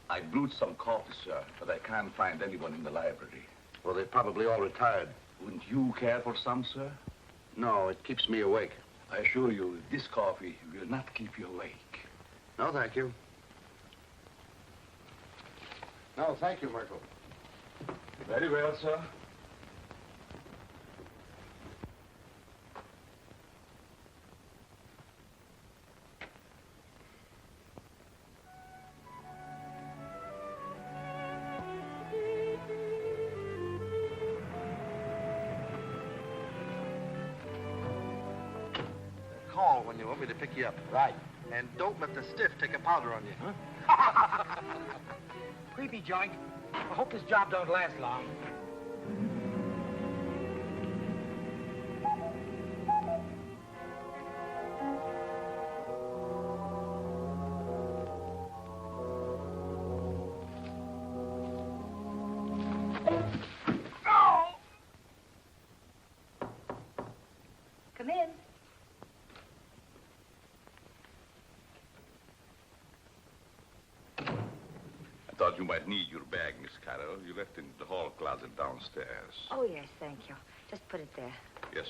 Speaker 14: I brewed some coffee, sir, but I can't find anyone in the library.
Speaker 11: Well, they're probably all retired.
Speaker 14: Wouldn't you care for some, sir?
Speaker 11: No, it keeps me awake.
Speaker 14: I assure you, this coffee will not keep you awake.
Speaker 11: No, thank you. No, thank you, Merkel.
Speaker 14: Very well, sir.
Speaker 11: Call when you want me to pick you up.
Speaker 15: Right.
Speaker 11: And don't let the stiff take a powder on you, huh?
Speaker 15: Creepy joint. I hope this job don't last long.
Speaker 12: Come in.
Speaker 14: I thought you might need your bag, Miss Carroll. You left it in the hall closet downstairs.
Speaker 7: Oh, yes, thank you. Just put it there.
Speaker 14: Yes,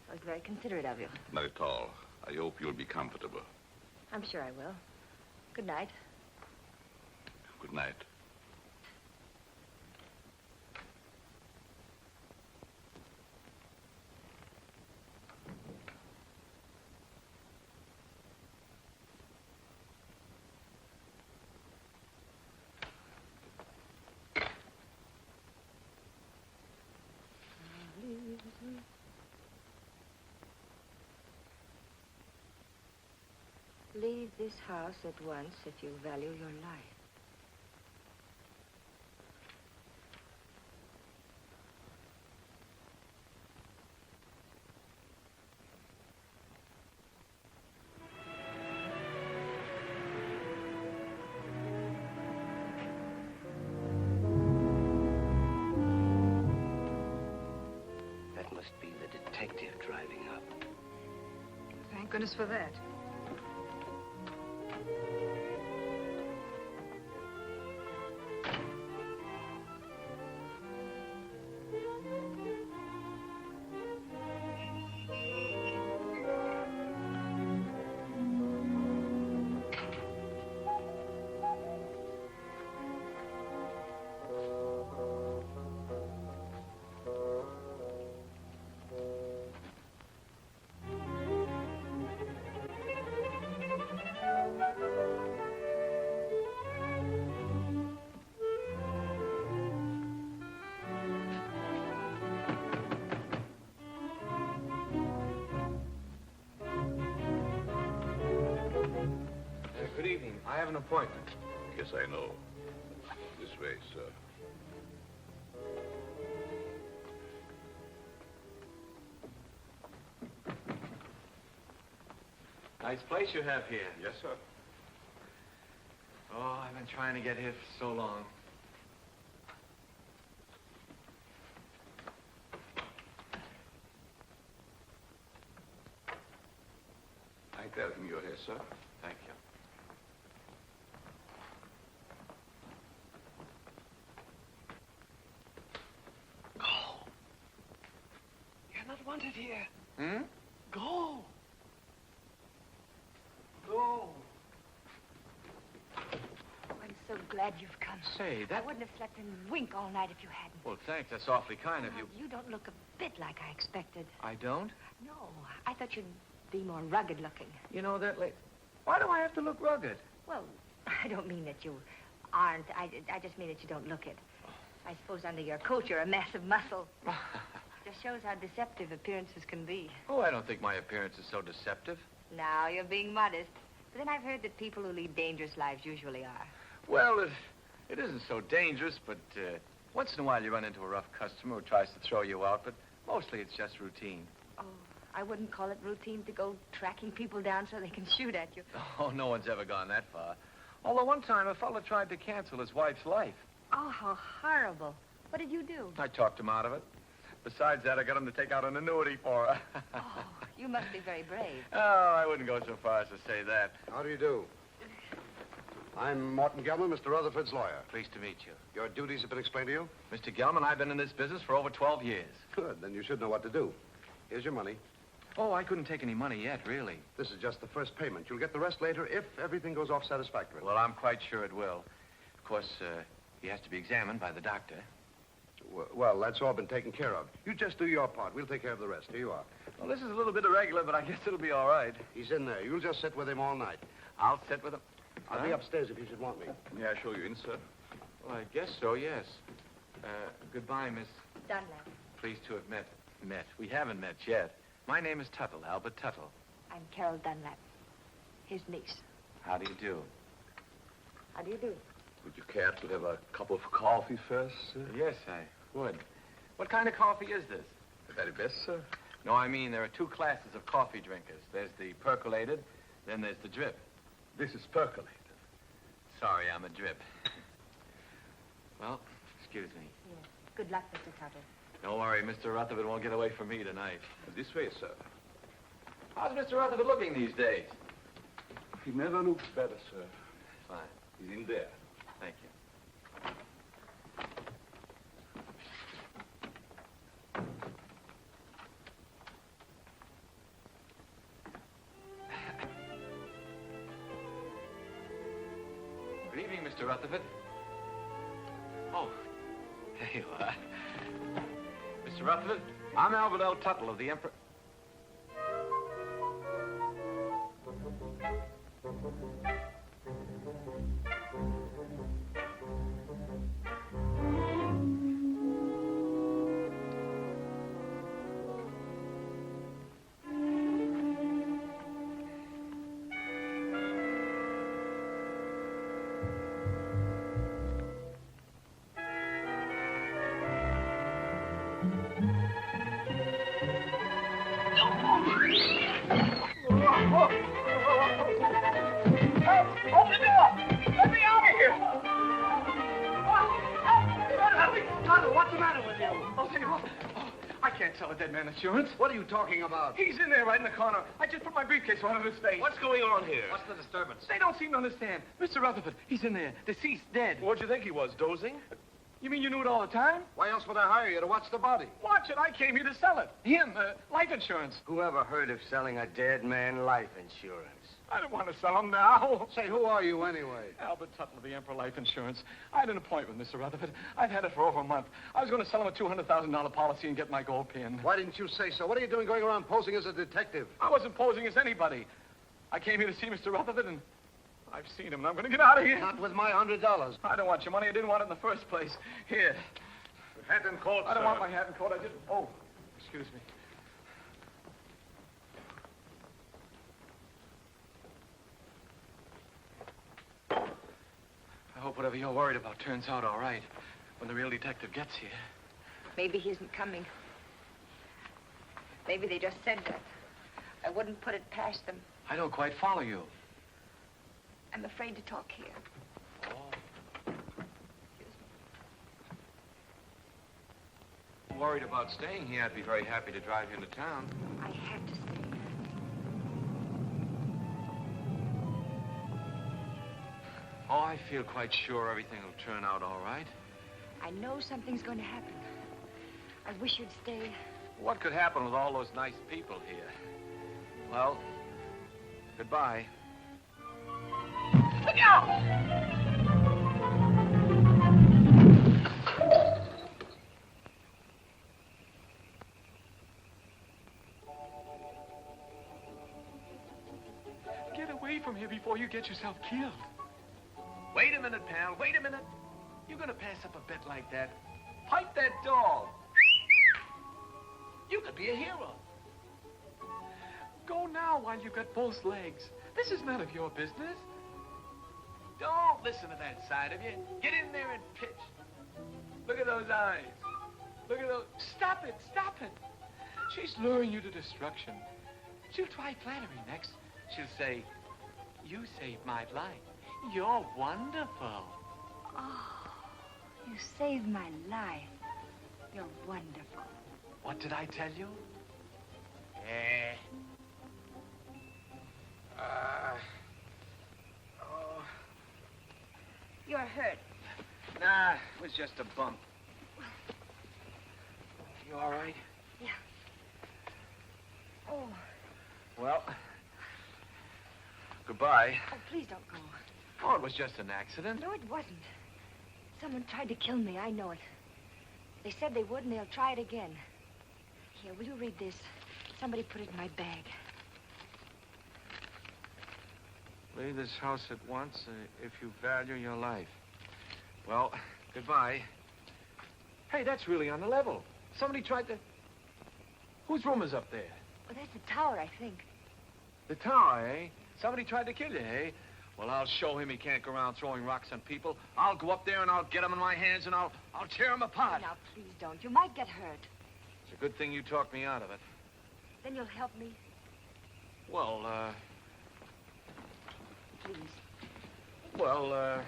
Speaker 7: That was very considerate of you.
Speaker 14: not at all. I hope you'll be comfortable.
Speaker 7: I'm sure I will. Good night.
Speaker 14: Good night.
Speaker 7: Leave this house at once if you value your life.
Speaker 15: That must be the detective driving up.
Speaker 12: Thank goodness for that.
Speaker 10: Good evening. I have an appointment.
Speaker 14: Yes, I know. This way, sir.
Speaker 10: Nice place you have here.
Speaker 14: Yes, sir.
Speaker 10: Oh, I've been trying to get here for so long.
Speaker 14: I tell him you're here, sir.
Speaker 10: Thank you.
Speaker 15: Go. You're not wanted here.
Speaker 10: Hmm?
Speaker 15: Go.
Speaker 12: glad you've come.
Speaker 10: Say, that...
Speaker 12: I wouldn't have slept a wink all night if you hadn't.
Speaker 10: Well, thanks. That's awfully kind of you.
Speaker 12: You don't look a bit like I expected.
Speaker 10: I don't?
Speaker 12: No, I thought you'd be more rugged looking.
Speaker 10: You know that, why do I have to look rugged?
Speaker 12: Well, I don't mean that you aren't. I just mean that you don't look it. I suppose under your coat you're a mass of muscle. Just shows how deceptive appearances can be.
Speaker 10: Oh, I don't think my appearance is so deceptive.
Speaker 12: Now, you're being modest. But then I've heard that people who lead dangerous lives usually are.
Speaker 10: Well, it isn't so dangerous, but once in a while you run into a rough customer who tries to throw you out, but mostly it's just routine.
Speaker 12: Oh, I wouldn't call it routine to go tracking people down so they can shoot at you.
Speaker 10: Oh, no one's ever gone that far. Although one time a fellow tried to cancel his wife's life.
Speaker 12: Oh, how horrible. What did you do?
Speaker 10: I talked him out of it. Besides that, I got him to take out an annuity for her.
Speaker 12: Oh, you must be very brave.
Speaker 10: Oh, I wouldn't go so far as to say that.
Speaker 11: How do you do? I'm Morton Gelman, Mr. Rutherford's lawyer.
Speaker 10: Pleased to meet you.
Speaker 11: Your duties have been explained to you?
Speaker 10: Mr. Gelman, I've been in this business for over 12 years.
Speaker 11: Good. Then you should know what to do. Here's your money.
Speaker 10: Oh, I couldn't take any money yet, really.
Speaker 11: This is just the first payment. You'll get the rest later if everything goes off satisfactorily.
Speaker 10: Well, I'm quite sure it will. Of course, he has to be examined by the doctor.
Speaker 11: Well, that's all been taken care of. You just do your part. We'll take care of the rest. Here you are.
Speaker 10: Well, this is a little bit irregular, but I guess it'll be all right.
Speaker 11: He's in there. You'll just sit with him all night.
Speaker 10: I'll sit with him.
Speaker 11: I'll be upstairs if you should want me.
Speaker 14: May I show you in, sir?
Speaker 10: Well, I guess so, yes. Goodbye, Miss...
Speaker 12: Dunlap.
Speaker 10: Pleased to have met. We haven't met yet. My name is Tuttle, Albert Tuttle.
Speaker 12: I'm Carol Dunlap, his niece.
Speaker 10: How do you do?
Speaker 12: How do you do?
Speaker 14: Would you care to have a cup of coffee first, sir?
Speaker 10: Yes, I would. What kind of coffee is this?
Speaker 14: The very best, sir.
Speaker 10: No, I mean, there are two classes of coffee drinkers. There's the percolated, then there's the drip.
Speaker 14: This is percolated.
Speaker 10: Sorry, I'm a drip. Well, excuse me.
Speaker 12: Yes. Good luck, Mr. Tuttle.
Speaker 10: Don't worry, Mr. Rutherford won't get away from me tonight.
Speaker 14: This way, sir.
Speaker 10: How's Mr. Rutherford looking these days?
Speaker 14: He never looks better, sir.
Speaker 10: Fine.
Speaker 14: He's in there.
Speaker 10: Thank you. Good evening, Mr. Rutherford. Oh, there you are. Mr. Rutherford, I'm Albert L. Tuttle of the Emperor... Insurance?
Speaker 11: What are you talking about?
Speaker 10: He's in there right in the corner. I just put my briefcase right on his face.
Speaker 11: What's going on here?
Speaker 15: What's the disturbance?
Speaker 10: They don't seem to understand. Mr. Rutherford, he's in there. Deceased, dead.
Speaker 11: What'd you think he was, dozing?
Speaker 10: You mean you knew it all the time?
Speaker 11: Why else would I hire you to watch the body?
Speaker 10: Watch it. I came here to sell it. Him, life insurance.
Speaker 15: Whoever heard of selling a dead man life insurance?
Speaker 10: I don't want to sell him now.
Speaker 11: Say, who are you anyway?
Speaker 10: Albert Tuttle of the Emperor Life Insurance. I had an appointment with Mr. Rutherford. I've had it for over a month. I was going to sell him a $200,000 policy and get my gold pin.
Speaker 11: Why didn't you say so? What are you doing going around posing as a detective?
Speaker 10: I wasn't posing as anybody. I came here to see Mr. Rutherford, and I've seen him, and I'm going to get out of here.
Speaker 11: Not with my $100.
Speaker 10: I don't want your money. I didn't want it in the first place. Here.
Speaker 11: Hat and coat,
Speaker 10: I don't want my hat and coat. I just... Oh, excuse me. I hope whatever you're worried about turns out all right when the real detective gets here.
Speaker 12: Maybe he isn't coming. Maybe they just said that. I wouldn't put it past them.
Speaker 10: I don't quite follow you.
Speaker 12: I'm afraid to talk here.
Speaker 10: I'm worried about staying here. I'd be very happy to drive you into town.
Speaker 12: I have to stay.
Speaker 10: Oh, I feel quite sure everything will turn out all right.
Speaker 12: I know something's going to happen. I wish you'd stay.
Speaker 10: What could happen with all those nice people here? Well, goodbye.
Speaker 12: Look out!
Speaker 10: you get yourself killed. Wait a minute, pal. Wait a minute. You're gonna pass up a bet like that. Pipe that dog. You could be a hero. Go now while you've got both legs. This is none of your business. Don't listen to that side of you. Get in there and pitch. Look at those eyes. Look at those. Stop it. Stop it. She's luring you to destruction. She'll try flattery next. She'll say, you saved my life. You're wonderful.
Speaker 12: Oh, you saved my life. You're wonderful.
Speaker 10: What did I tell you?
Speaker 12: You're hurt.
Speaker 10: Nah, it was just a bump. You all right?
Speaker 12: Yeah. Oh.
Speaker 10: Well, goodbye.
Speaker 12: Oh, please don't go.
Speaker 10: Oh, it was just an accident.
Speaker 12: No, it wasn't. Someone tried to kill me. I know it. They said they would, and they'll try it again. Here, will you read this? Somebody put it in my bag.
Speaker 10: Leave this house at once if you value your life. Well, goodbye. Hey, that's really on the level. Somebody tried to... Whose room is up there?
Speaker 12: Well, that's the tower, I think.
Speaker 10: The tower, eh? Somebody tried to kill you, eh? Well, I'll show him he can't go around throwing rocks on people. I'll go up there and I'll get him in my hands and I'll tear him apart.
Speaker 12: Now, please don't. You might get hurt.
Speaker 10: It's a good thing you talked me out of it.
Speaker 12: Then you'll help me.
Speaker 10: Well,
Speaker 12: Please.
Speaker 10: Well,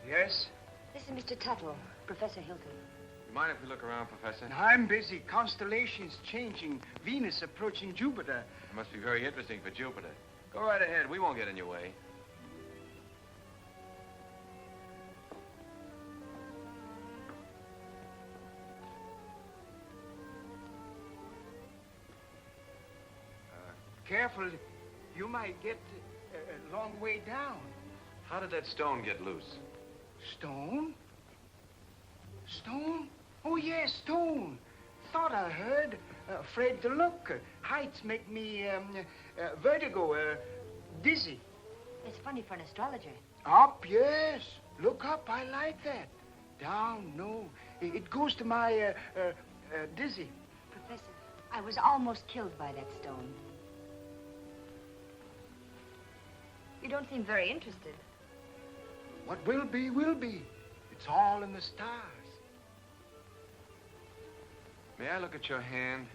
Speaker 9: Yes?
Speaker 12: This is Mr. Tuttle, Professor Hilton.
Speaker 10: You mind if we look around, Professor?
Speaker 9: I'm busy. Constellations changing. Venus approaching Jupiter.
Speaker 10: It must be very interesting for Jupiter. Go right ahead. We won't get in your way.
Speaker 9: Careful. You might get a long way down.
Speaker 10: How did that stone get loose?
Speaker 9: Stone? Stone? Oh, yes, stone. Thought I heard. Afraid to look. Heights make me vertigo, dizzy.
Speaker 12: It's funny for an astrologer.
Speaker 9: Up, yes. Look up. I like that. Down, no. It goes to my dizzy.
Speaker 12: Professor, I was almost killed by that stone. You don't seem very interested.
Speaker 9: What will be, will be. It's all in the stars.
Speaker 10: May I look at your hand?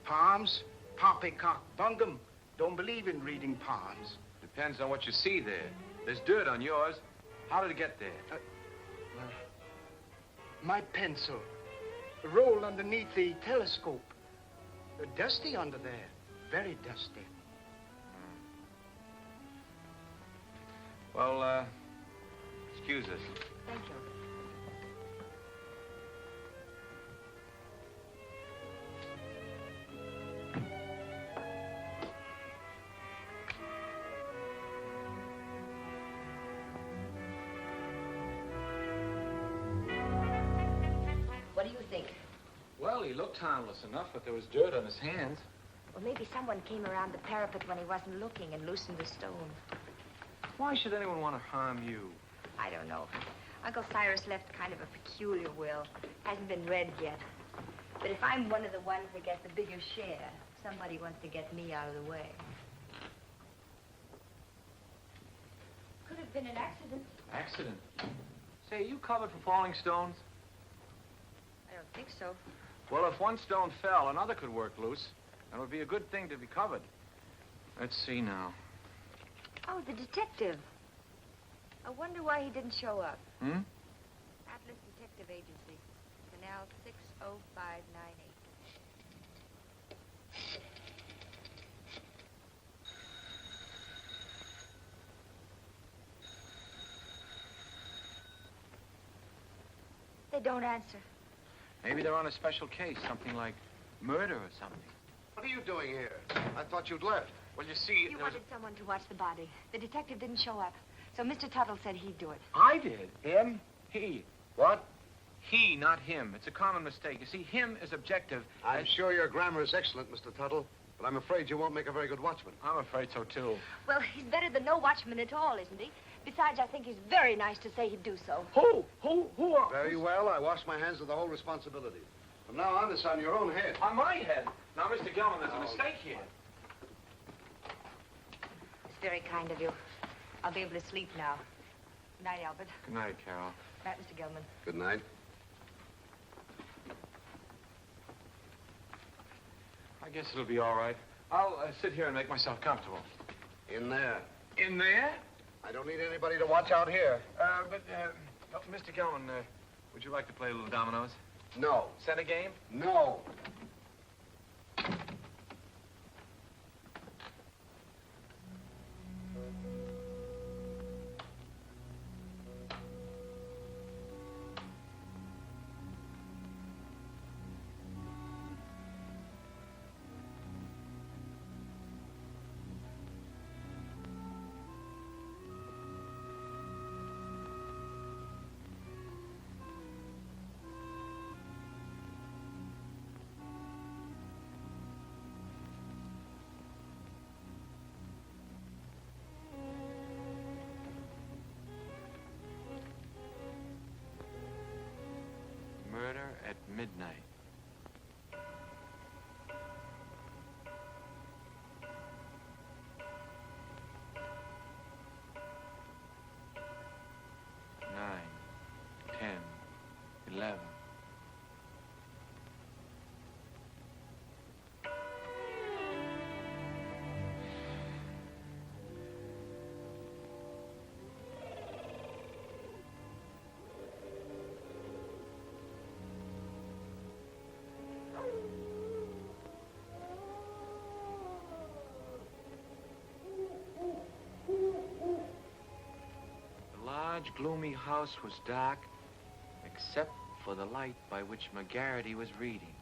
Speaker 9: Palms, poppycock, bungum. Don't believe in reading palms.
Speaker 10: Depends on what you see there. There's dirt on yours. How did it get there?
Speaker 9: My pencil. Rolled underneath the telescope. Dusty under there. Very dusty.
Speaker 10: Well, excuse us.
Speaker 12: Thank you. What do you think?
Speaker 10: Well, he looked harmless enough, but there was dirt on his hands.
Speaker 12: Well, maybe someone came around the parapet when he wasn't looking and loosened the stone.
Speaker 10: Why should anyone want to harm you?
Speaker 12: I don't know. Uncle Cyrus left kind of a peculiar will. Hasn't been read yet. But if I'm one of the ones that get the bigger share, somebody wants to get me out of the way. Could have been an accident.
Speaker 10: Accident? Say, are you covered for falling stones?
Speaker 12: I don't think so.
Speaker 10: Well, if one stone fell, another could work loose. And it would be a good thing to be covered. Let's see now.
Speaker 12: Oh, the detective. I wonder why he didn't show up. Atlas Detective Agency. Canal 60598. don't answer.
Speaker 10: Maybe they're on a special case, something like murder or something.
Speaker 11: What are you doing here? I thought you'd left.
Speaker 10: Well, you see,
Speaker 12: He wanted someone to watch the body. The detective didn't show up. So Mr. Tuttle said he'd do it.
Speaker 10: I did.
Speaker 11: Him?
Speaker 10: He.
Speaker 11: What?
Speaker 10: He, not him. It's a common mistake. You see, him is objective.
Speaker 11: I'm sure your grammar is excellent, Mr. Tuttle, but I'm afraid you won't make a very good watchman.
Speaker 10: I'm afraid so, too.
Speaker 12: Well, he's better than no watchman at all, isn't he? Besides, I think he's very nice to say he'd do so.
Speaker 10: Who are...
Speaker 11: Very well. I wash my hands of the whole responsibility. From now on, it's on your own head.
Speaker 10: On my head. Now, Mr. Gelman, there's a mistake here.
Speaker 12: It's very kind of you. I'll be able to sleep now. Good night, Albert.
Speaker 10: Good night, Carol.
Speaker 12: Good night, Mr. Gilman.
Speaker 11: Good night.
Speaker 10: I guess it'll be all right. I'll sit here and make myself comfortable.
Speaker 11: In there.
Speaker 10: In there?
Speaker 11: I don't need anybody to watch out here.
Speaker 10: Mr. Gelman, would you like to play a little dominoes?
Speaker 11: No.
Speaker 10: Set a game?
Speaker 11: No.
Speaker 10: Murder at midnight. Nine, 10, 11. The large, gloomy house was dark, except for the light by which McGarity was reading.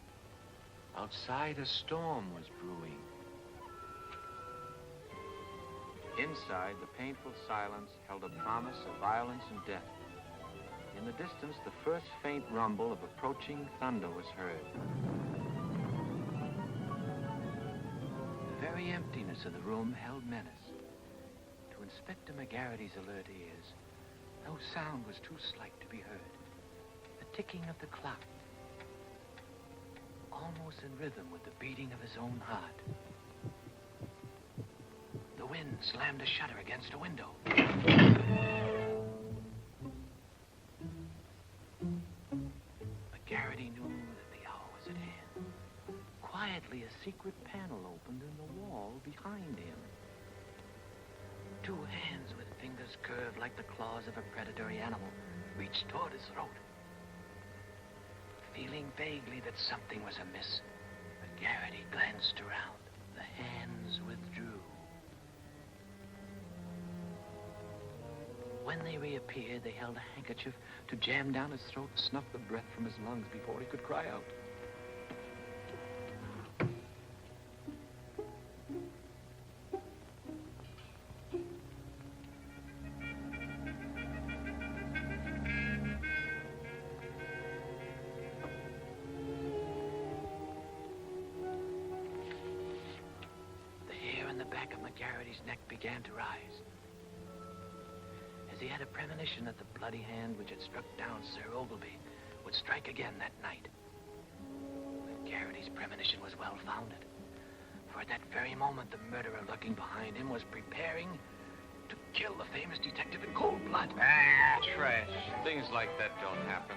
Speaker 10: Outside, a storm was brewing. Inside, the painful silence held a promise of violence and death. In the distance, the first faint rumble of approaching thunder was heard. The very emptiness of the room held menace. To Inspector McGarity's alert ears, no sound was too slight to be heard. The ticking of the clock, almost in rhythm with the beating of his own heart. The wind slammed a shutter against a window. McGarity knew that the hour was at hand. Quietly, a secret panel opened in the wall behind him. Two hands with fingers curved like the claws of a predatory animal reached toward his throat. Feeling vaguely that something was amiss, McGarity glanced around. The hands withdrew. When they reappeared, they held a handkerchief to jam down his throat and snuff the breath from his lungs before he could cry out. McGarity's neck began to rise. As he had a premonition that the bloody hand which had struck down Sir Ogilvy would strike again that night. McGarity's premonition was well-founded, for at that very moment the murderer lurking behind him was preparing to kill the famous detective in cold blood.
Speaker 16: Ah, trash. Things like that don't happen.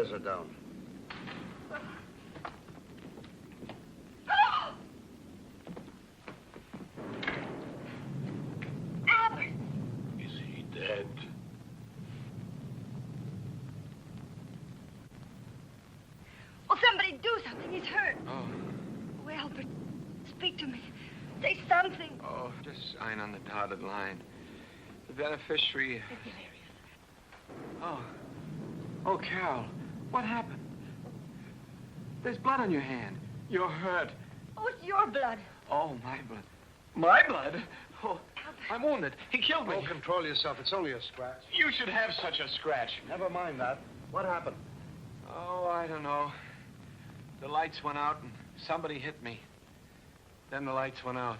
Speaker 11: stairs are down.
Speaker 12: Albert!
Speaker 13: Is he dead?
Speaker 12: Oh, somebody do something. He's hurt.
Speaker 10: Oh.
Speaker 12: Oh, Albert, speak to me. Say something.
Speaker 10: Oh, just sign on the dotted line. The beneficiary... Oh. Oh, Carol, what happened? There's blood on your hand. You're hurt.
Speaker 12: Oh, it's your blood.
Speaker 10: Oh, my blood. My blood? Oh, I'm wounded. He killed me.
Speaker 11: Oh, control yourself. It's only a scratch.
Speaker 10: You should have such a scratch.
Speaker 11: Never mind that. What happened?
Speaker 10: Oh, I don't know. The lights went out and somebody hit me. Then the lights went out.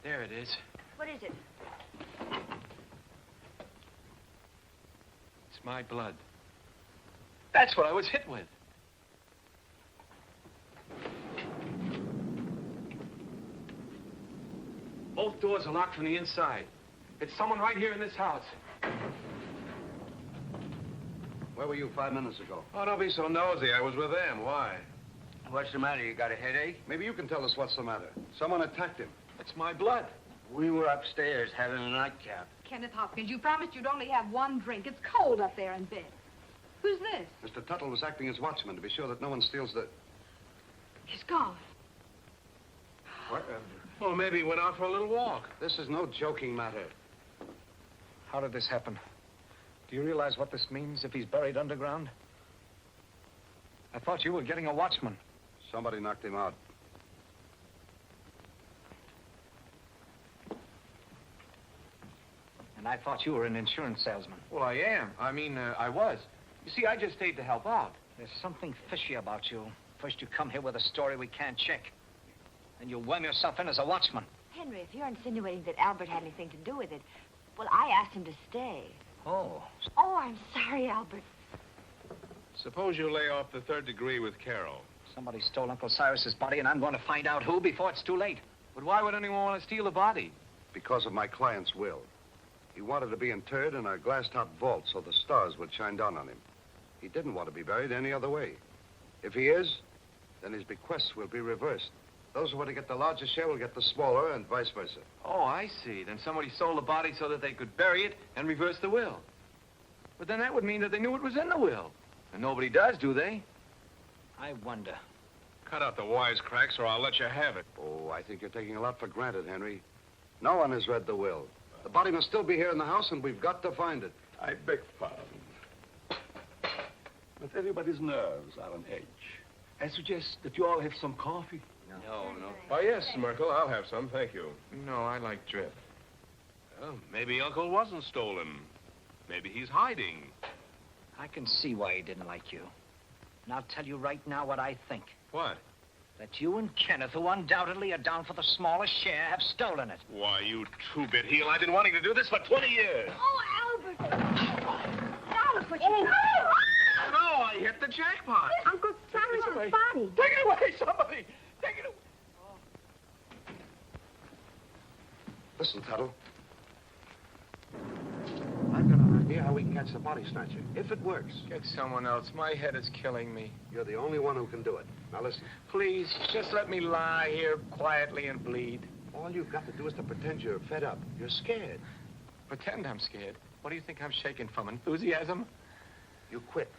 Speaker 10: There it is.
Speaker 12: What is it?
Speaker 10: It's my blood. That's what I was hit with. Both doors are locked from the inside. It's someone right here in this house.
Speaker 11: Where were you 5 minutes ago?
Speaker 13: Oh, don't be so nosy. I was with them. Why?
Speaker 5: What's the matter? You got a headache?
Speaker 11: Maybe you can tell us what's the matter. Someone attacked him.
Speaker 10: It's my blood.
Speaker 5: We were upstairs having a nightcap.
Speaker 17: Kenneth Hopkins, you promised you'd only have one drink. It's cold up there in bed. Who's this?
Speaker 11: Mr. Tuttle was acting as watchman to be sure that no one steals the...
Speaker 17: He's gone.
Speaker 11: What?
Speaker 13: Well, maybe he went out for a little walk.
Speaker 11: This is no joking matter.
Speaker 9: How did this happen? Do you realize what this means if he's buried underground? I thought you were getting a watchman.
Speaker 11: Somebody knocked him out.
Speaker 9: And I thought you were an insurance salesman.
Speaker 10: Well, I am. I was. You see, I just stayed to help out.
Speaker 9: There's something fishy about you. First you come here with a story we can't check. Then you worm yourself in as a watchman.
Speaker 12: Henry, if you're insinuating that Albert had anything to do with it, well, I asked him to stay.
Speaker 9: Oh.
Speaker 12: Oh, I'm sorry, Albert.
Speaker 13: Suppose you lay off the third degree with Carol.
Speaker 9: Somebody stole Uncle Cyrus's body, and I'm going to find out who before it's too late.
Speaker 10: But why would anyone want to steal the body?
Speaker 11: Because of my client's will. He wanted to be interred in a glass-top vault so the stars would shine down on him. He didn't want to be buried any other way. If he is, then his bequests will be reversed. Those who want to get the larger share will get the smaller, and vice versa.
Speaker 10: Oh, I see. Then somebody stole the body so that they could bury it and reverse the will. But then that would mean that they knew it was in the will. And nobody does, do they?
Speaker 9: I wonder.
Speaker 13: Cut out the wisecracks or I'll let you have it.
Speaker 11: Oh, I think you're taking a lot for granted, Henry. No one has read the will. The body must still be here in the house, and we've got to find it.
Speaker 18: I beg pardon. But everybody's nerves are on edge. I suggest that you all have some coffee.
Speaker 10: No.
Speaker 13: Oh, yes, Merkel, I'll have some, thank you.
Speaker 10: No, I like drip.
Speaker 13: Well, maybe Uncle wasn't stolen. Maybe he's hiding.
Speaker 9: I can see why he didn't like you. And I'll tell you right now what I think.
Speaker 13: What?
Speaker 9: That you and Kenneth, who undoubtedly are down for the smallest share, have stolen it.
Speaker 13: Why, you two-bit heel, I've been wanting to do this for 20 years.
Speaker 12: Oh, Albert! Albert, what you doing?
Speaker 10: No, I hit the jackpot.
Speaker 17: Uncle Cyrus's body.
Speaker 10: Take it away, somebody! Take it away!
Speaker 11: Listen, Tuttle. I've got an idea how we can catch the body snatcher, if it works.
Speaker 10: Get someone else. My head is killing me.
Speaker 11: You're the only one who can do it. Now, listen.
Speaker 10: Please, just let me lie here quietly and bleed.
Speaker 11: All you've got to do is to pretend you're fed up. You're scared.
Speaker 10: Pretend I'm scared? What do you think I'm shaking from, enthusiasm?
Speaker 11: You quit.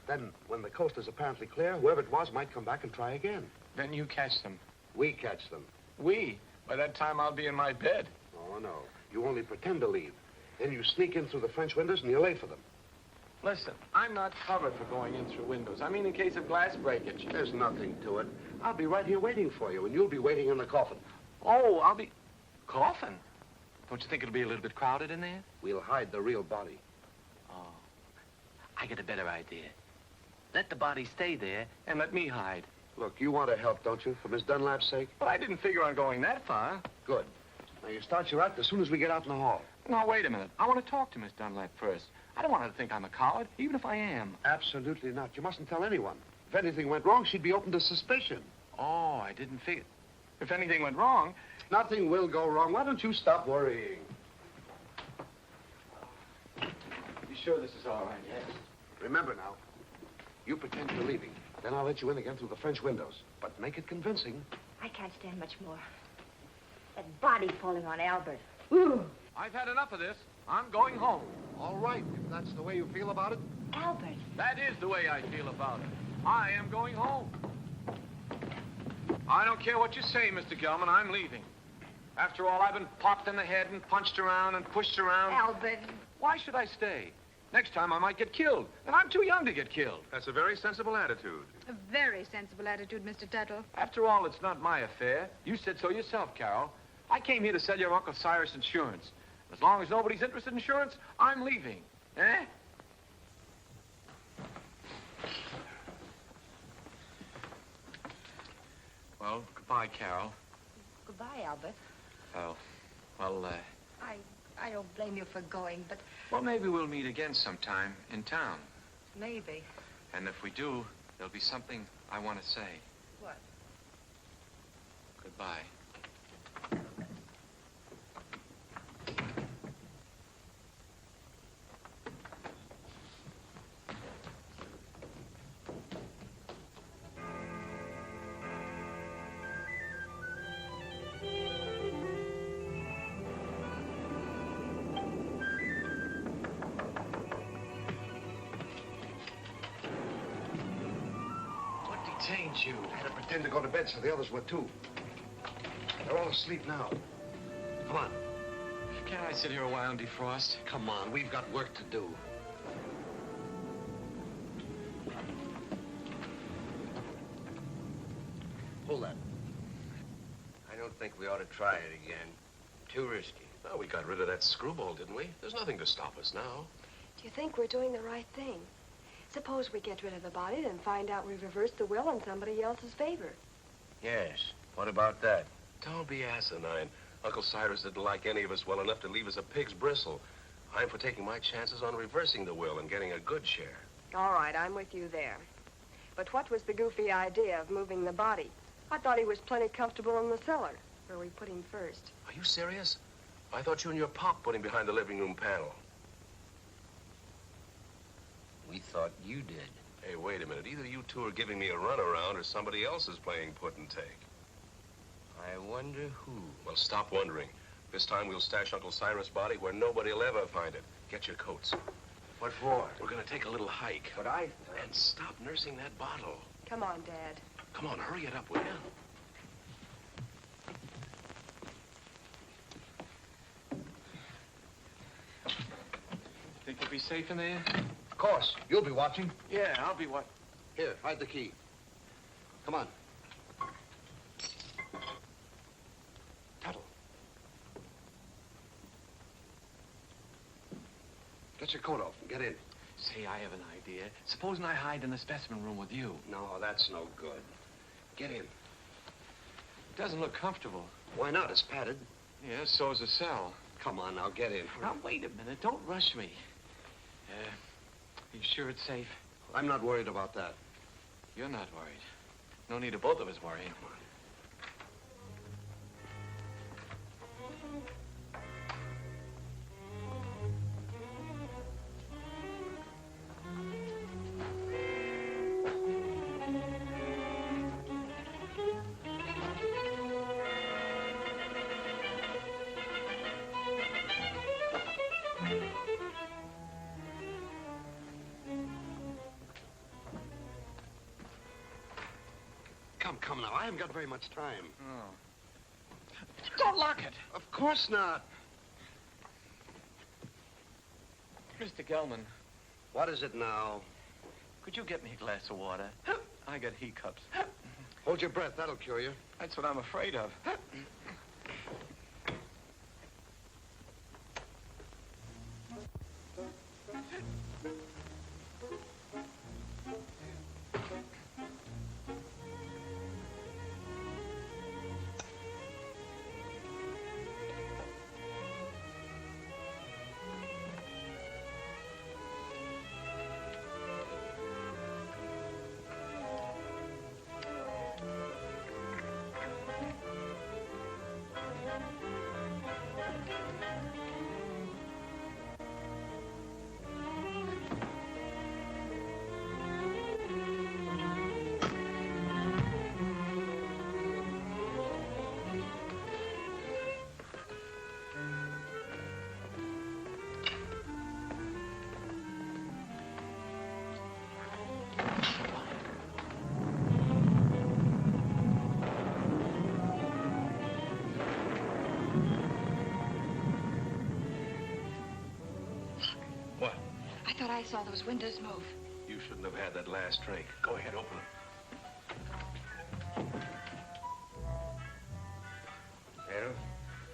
Speaker 11: Then, when the coast is apparently clear, whoever it was might come back and try again.
Speaker 10: Then you catch them.
Speaker 11: We catch them.
Speaker 10: We? By that time, I'll be in my bed.
Speaker 11: Oh, no. You only pretend to leave. Then you sneak in through the French windows and you're late for them.
Speaker 10: Listen, I'm not covered for going in through windows. I mean, in case of glass breakage.
Speaker 11: There's nothing to it. I'll be right here waiting for you, and you'll be waiting in the coffin.
Speaker 10: Oh, I'll be... Coffin? Don't you think it'll be a little bit crowded in there?
Speaker 11: We'll hide the real body.
Speaker 10: Oh. I get a better idea. Let the body stay there and let me hide.
Speaker 11: Look, you want to help, don't you, for Miss Dunlap's sake?
Speaker 10: But I didn't figure on going that far.
Speaker 11: Good. Now, you start your act as soon as we get out in the hall.
Speaker 10: Now, wait a minute. I want to talk to Miss Dunlap first. I don't want her to think I'm a coward, even if I am.
Speaker 11: Absolutely not. You mustn't tell anyone. If anything went wrong, she'd be open to suspicion.
Speaker 10: Oh, I didn't figure. If anything went wrong...
Speaker 11: Nothing will go wrong. Why don't you stop worrying?
Speaker 10: You sure this is all right? Yes.
Speaker 11: Remember now, you pretend you're leaving. Then I'll let you in again through the French windows. But make it convincing.
Speaker 12: I can't stand much more. That body falling on Albert.
Speaker 10: I've had enough of this. I'm going home.
Speaker 11: All right, if that's the way you feel about it.
Speaker 12: Albert.
Speaker 10: That is the way I feel about it. I am going home. I don't care what you say, Mr. Gelman. I'm leaving. After all, I've been popped in the head and punched around and pushed around.
Speaker 12: Albert.
Speaker 10: Why should I stay? Next time I might get killed, and I'm too young to get killed.
Speaker 13: That's a very sensible attitude.
Speaker 17: A very sensible attitude, Mr. Tuttle.
Speaker 10: After all, it's not my affair. You said so yourself, Carol. I came here to sell your Uncle Cyrus insurance. As long as nobody's interested in insurance, I'm leaving. Eh? Well, goodbye, Carol.
Speaker 12: Goodbye, Albert. I don't blame you for going, but
Speaker 10: Well, maybe we'll meet again sometime in town.
Speaker 12: maybe.
Speaker 10: And if we do, there'll be something I want to say.
Speaker 12: What?
Speaker 10: Goodbye. Detained you.
Speaker 11: I had to pretend to go to bed so the others would, too. They're all asleep now. Come on.
Speaker 10: Can't I sit here a while and defrost?
Speaker 11: Come on, we've got work to do. Hold that.
Speaker 19: I don't think we ought to try it again. Too risky.
Speaker 13: Well, we got rid of that screwball, didn't we? There's nothing to stop us now.
Speaker 20: Do you think we're doing the right thing? Suppose we get rid of the body and find out we've reversed the will in somebody else's favor.
Speaker 19: Yes. What about that?
Speaker 13: Don't be asinine. Uncle Cyrus didn't like any of us well enough to leave us a pig's bristle. I'm for taking my chances on reversing the will and getting a good share.
Speaker 20: All right, I'm with you there. But what was the goofy idea of moving the body? I thought he was plenty comfortable in the cellar, where we put him first.
Speaker 13: Are you serious? I thought you and your pop put him behind the living room panel.
Speaker 19: We thought you did.
Speaker 13: Hey, wait a minute. Either you two are giving me a runaround or somebody else is playing put and take.
Speaker 19: I wonder who.
Speaker 13: Well, stop wondering. This time we'll stash Uncle Cyrus' body where nobody will ever find it. Get your coats.
Speaker 19: What for?
Speaker 13: We're going to take a little hike.
Speaker 19: But I...
Speaker 13: And stop nursing that bottle.
Speaker 20: Come on, Dad.
Speaker 13: Come on, hurry it up, will you?
Speaker 10: Think you'll be safe in there?
Speaker 3: Of course. You'll be watching.
Speaker 10: Yeah, I'll be what?
Speaker 11: Here, hide the key. Come on.
Speaker 10: Tuttle.
Speaker 11: Get your coat off and get in.
Speaker 10: Say, I have an idea. Supposing I hide in the specimen room with you.
Speaker 11: No, that's no good. Get in.
Speaker 10: Doesn't look comfortable.
Speaker 11: Why not? It's padded.
Speaker 10: Yeah, so's a cell.
Speaker 11: Come on, now, get in.
Speaker 10: Now, wait a minute. Don't rush me. You sure it's safe?
Speaker 11: I'm not worried about that.
Speaker 10: You're not worried. No need of both of us worrying.
Speaker 11: Come now. I haven't got very much time.
Speaker 10: Oh. Don't lock it.
Speaker 11: Of course not.
Speaker 10: Mr. Gelman.
Speaker 11: What is it now?
Speaker 10: Could you get me a glass of water? I got hiccups.
Speaker 11: Hold your breath. That'll cure you.
Speaker 10: That's what I'm afraid of.
Speaker 20: I saw those windows move.
Speaker 13: You shouldn't have had that last drink. Go ahead, open it.
Speaker 19: Well,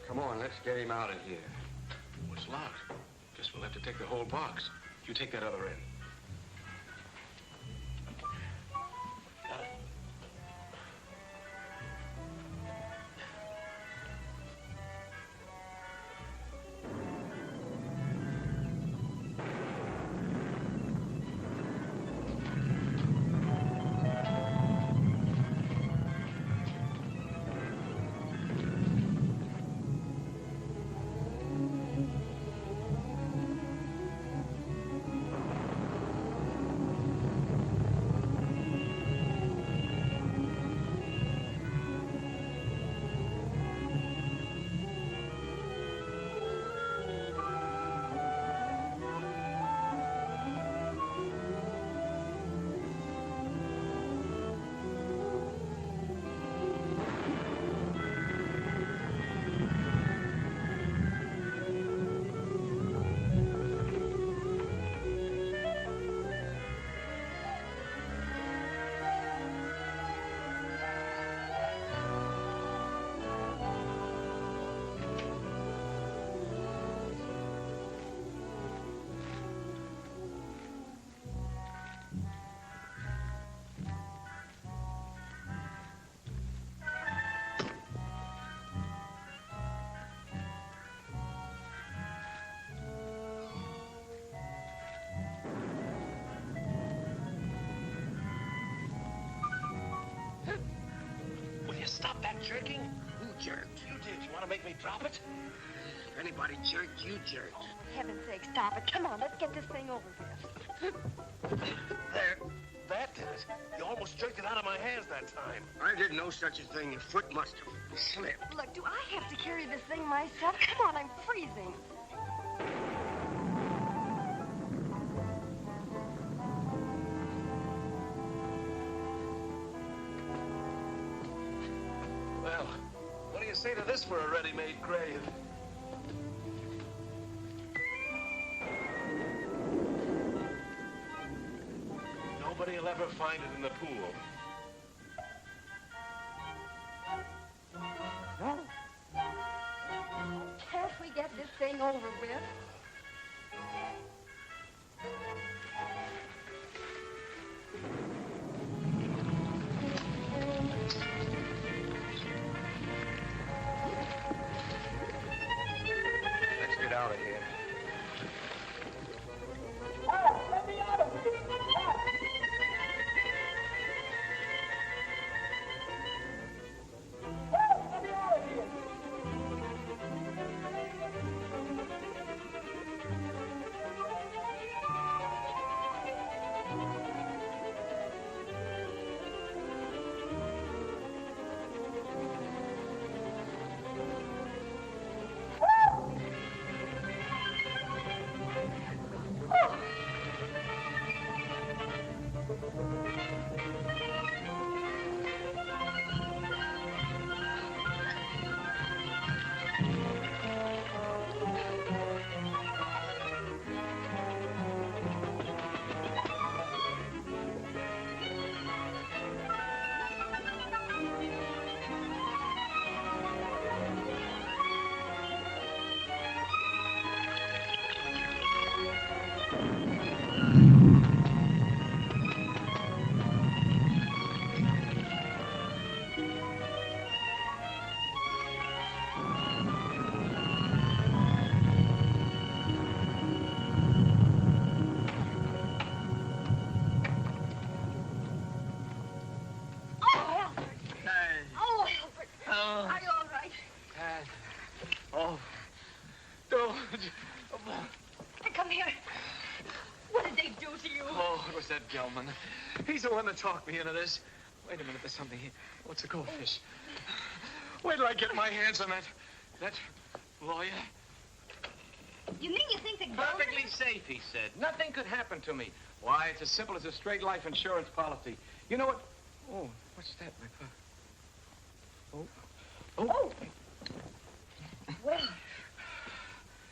Speaker 19: come on, let's get him out of here.
Speaker 13: Oh, it's locked. Guess we'll have to take the whole box. You take that other end.
Speaker 19: Stop that jerking? Who jerked?
Speaker 13: You did. You want to make me drop it?
Speaker 19: If anybody jerked, you jerked.
Speaker 20: Oh, for heaven's sake, stop it. Come on, let's get this thing over with.
Speaker 13: There. That did it. You almost jerked it out of my hands that time.
Speaker 19: I did no such a thing. Your foot must have slipped.
Speaker 20: Look, do I have to carry this thing myself? Come on, I'm freezing.
Speaker 13: Well, what do you say to this for a ready-made grave? Nobody will ever find it in the pool.
Speaker 20: No. Can't we get this thing over with?
Speaker 13: Let's get out of here.
Speaker 8: Let me out of here!
Speaker 20: Come here. What did they do to you?
Speaker 10: Oh, it was that Gelman. He's the one that talked me into this. Wait a minute, there's something here. What's a goldfish? Wait till I get my hands on that lawyer.
Speaker 17: You mean you think that
Speaker 10: Perfectly safe, he said. Nothing could happen to me. Why, it's as simple as a straight life insurance policy. You know what? Oh, what's that, my pop? Oh.
Speaker 17: Well,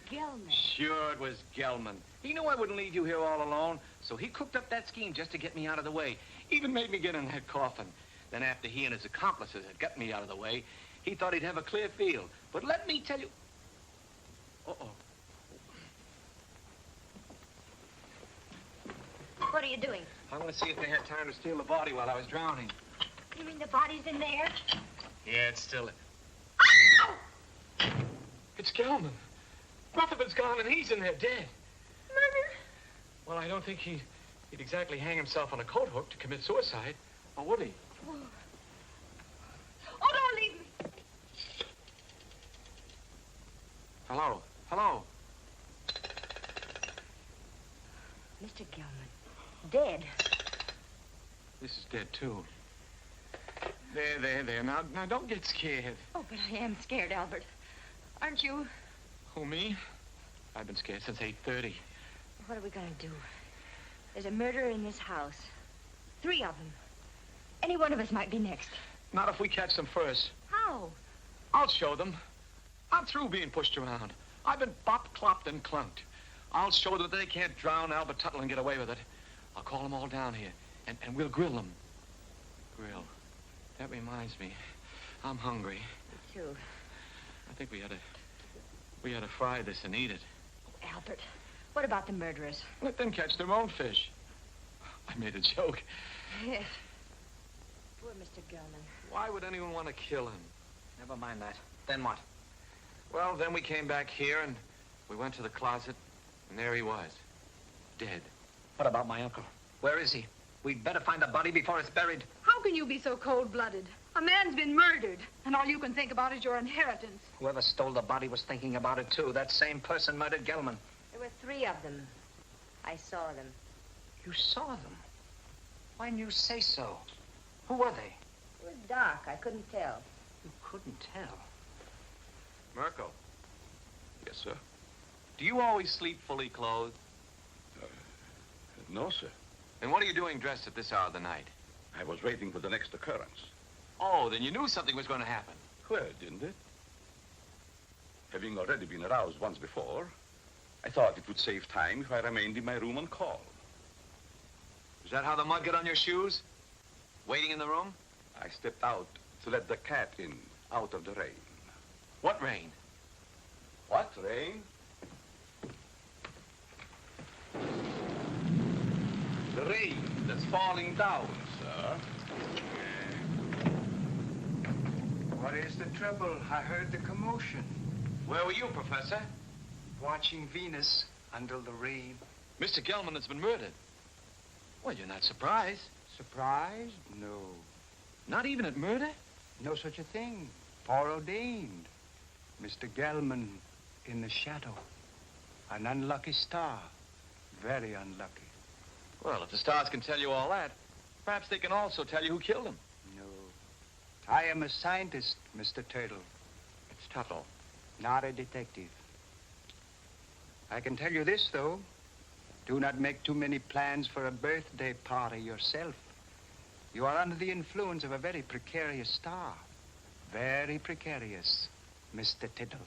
Speaker 17: Gelman.
Speaker 10: Sure, it was Gelman. He knew I wouldn't leave you here all alone, so he cooked up that scheme just to get me out of the way. Even made me get in that coffin. Then after he and his accomplices had got me out of the way, he thought he'd have a clear field. But let me tell you... Uh-oh.
Speaker 12: What are you doing?
Speaker 10: I want to see if they had time to steal the body while I was drowning.
Speaker 12: You mean the body's in there?
Speaker 10: Yeah, it's still... It's Gelman. Rutherford's gone and he's in there dead.
Speaker 12: Murder?
Speaker 10: Well, I don't think he'd exactly hang himself on a coat hook to commit suicide. Or would he?
Speaker 17: Oh, don't leave me.
Speaker 10: Hello? Hello?
Speaker 12: Mr. Gelman. Dead.
Speaker 10: This is dead, too. There. Now, don't get scared.
Speaker 12: Oh, but I am scared, Albert. Aren't you?
Speaker 10: Who, me? I've been scared since 8:30.
Speaker 12: What are we going to do? There's a murderer in this house. 3 of them. Any one of us might be next.
Speaker 10: Not if we catch them first.
Speaker 12: How?
Speaker 10: I'll show them. I'm through being pushed around. I've been bopped, clopped, and clunked. I'll show them that they can't drown Albert Tuttle and get away with it. I'll call them all down here, and we'll grill them. Grill. That reminds me. I'm hungry.
Speaker 12: Me too.
Speaker 10: I think we ought to fry this and eat it.
Speaker 12: Oh, Albert, what about the murderers?
Speaker 10: Let them catch their own fish. I made a joke.
Speaker 12: Yes. Poor Mr. Gelman.
Speaker 10: Why would anyone want to kill him?
Speaker 15: Never mind that. Then what?
Speaker 10: Well, then we came back here and we went to the closet, and there he was. Dead.
Speaker 15: What about my uncle? Where is he? We'd better find the body before it's buried.
Speaker 17: How can you be so cold-blooded? A man's been murdered, and all you can think about is your inheritance.
Speaker 15: Whoever stole the body was thinking about it, too. That same person murdered Gelman.
Speaker 12: There were 3 of them. I saw them.
Speaker 15: You saw them? Why didn't you say so? Who were they?
Speaker 12: It was dark. I couldn't tell.
Speaker 15: You couldn't tell.
Speaker 10: Merkel,
Speaker 14: Yes, sir.
Speaker 10: do you always sleep fully clothed?
Speaker 14: No, sir.
Speaker 10: And what are you doing dressed at this hour of the night?
Speaker 14: I was waiting for the next occurrence.
Speaker 10: Oh, then you knew something was going to happen.
Speaker 14: Well, didn't it? Having already been aroused once before, I thought it would save time if I remained in my room on call.
Speaker 10: Is that how the mud got on your shoes? Waiting in the room?
Speaker 14: I stepped out to let the cat in, out of the rain.
Speaker 10: What rain?
Speaker 14: What rain? The rain that's falling down, sir.
Speaker 21: What is the trouble? I heard the commotion.
Speaker 10: Where were you, Professor?
Speaker 21: Watching Venus under the rain.
Speaker 10: Mr. Gelman has been murdered. Well, you're not surprised.
Speaker 21: Surprised? No.
Speaker 10: Not even at murder?
Speaker 21: No such a thing. Foreordained. Mr. Gelman in the shadow. An unlucky star. Very unlucky.
Speaker 10: Well, if the stars can tell you all that, perhaps they can also tell you who killed him.
Speaker 21: No. I am a scientist, Mr. Turtle.
Speaker 10: It's Tuttle.
Speaker 21: Not a detective. I can tell you this, though. Do not make too many plans for a birthday party yourself. You are under the influence of a very precarious star. Very precarious, Mr. Tuttle.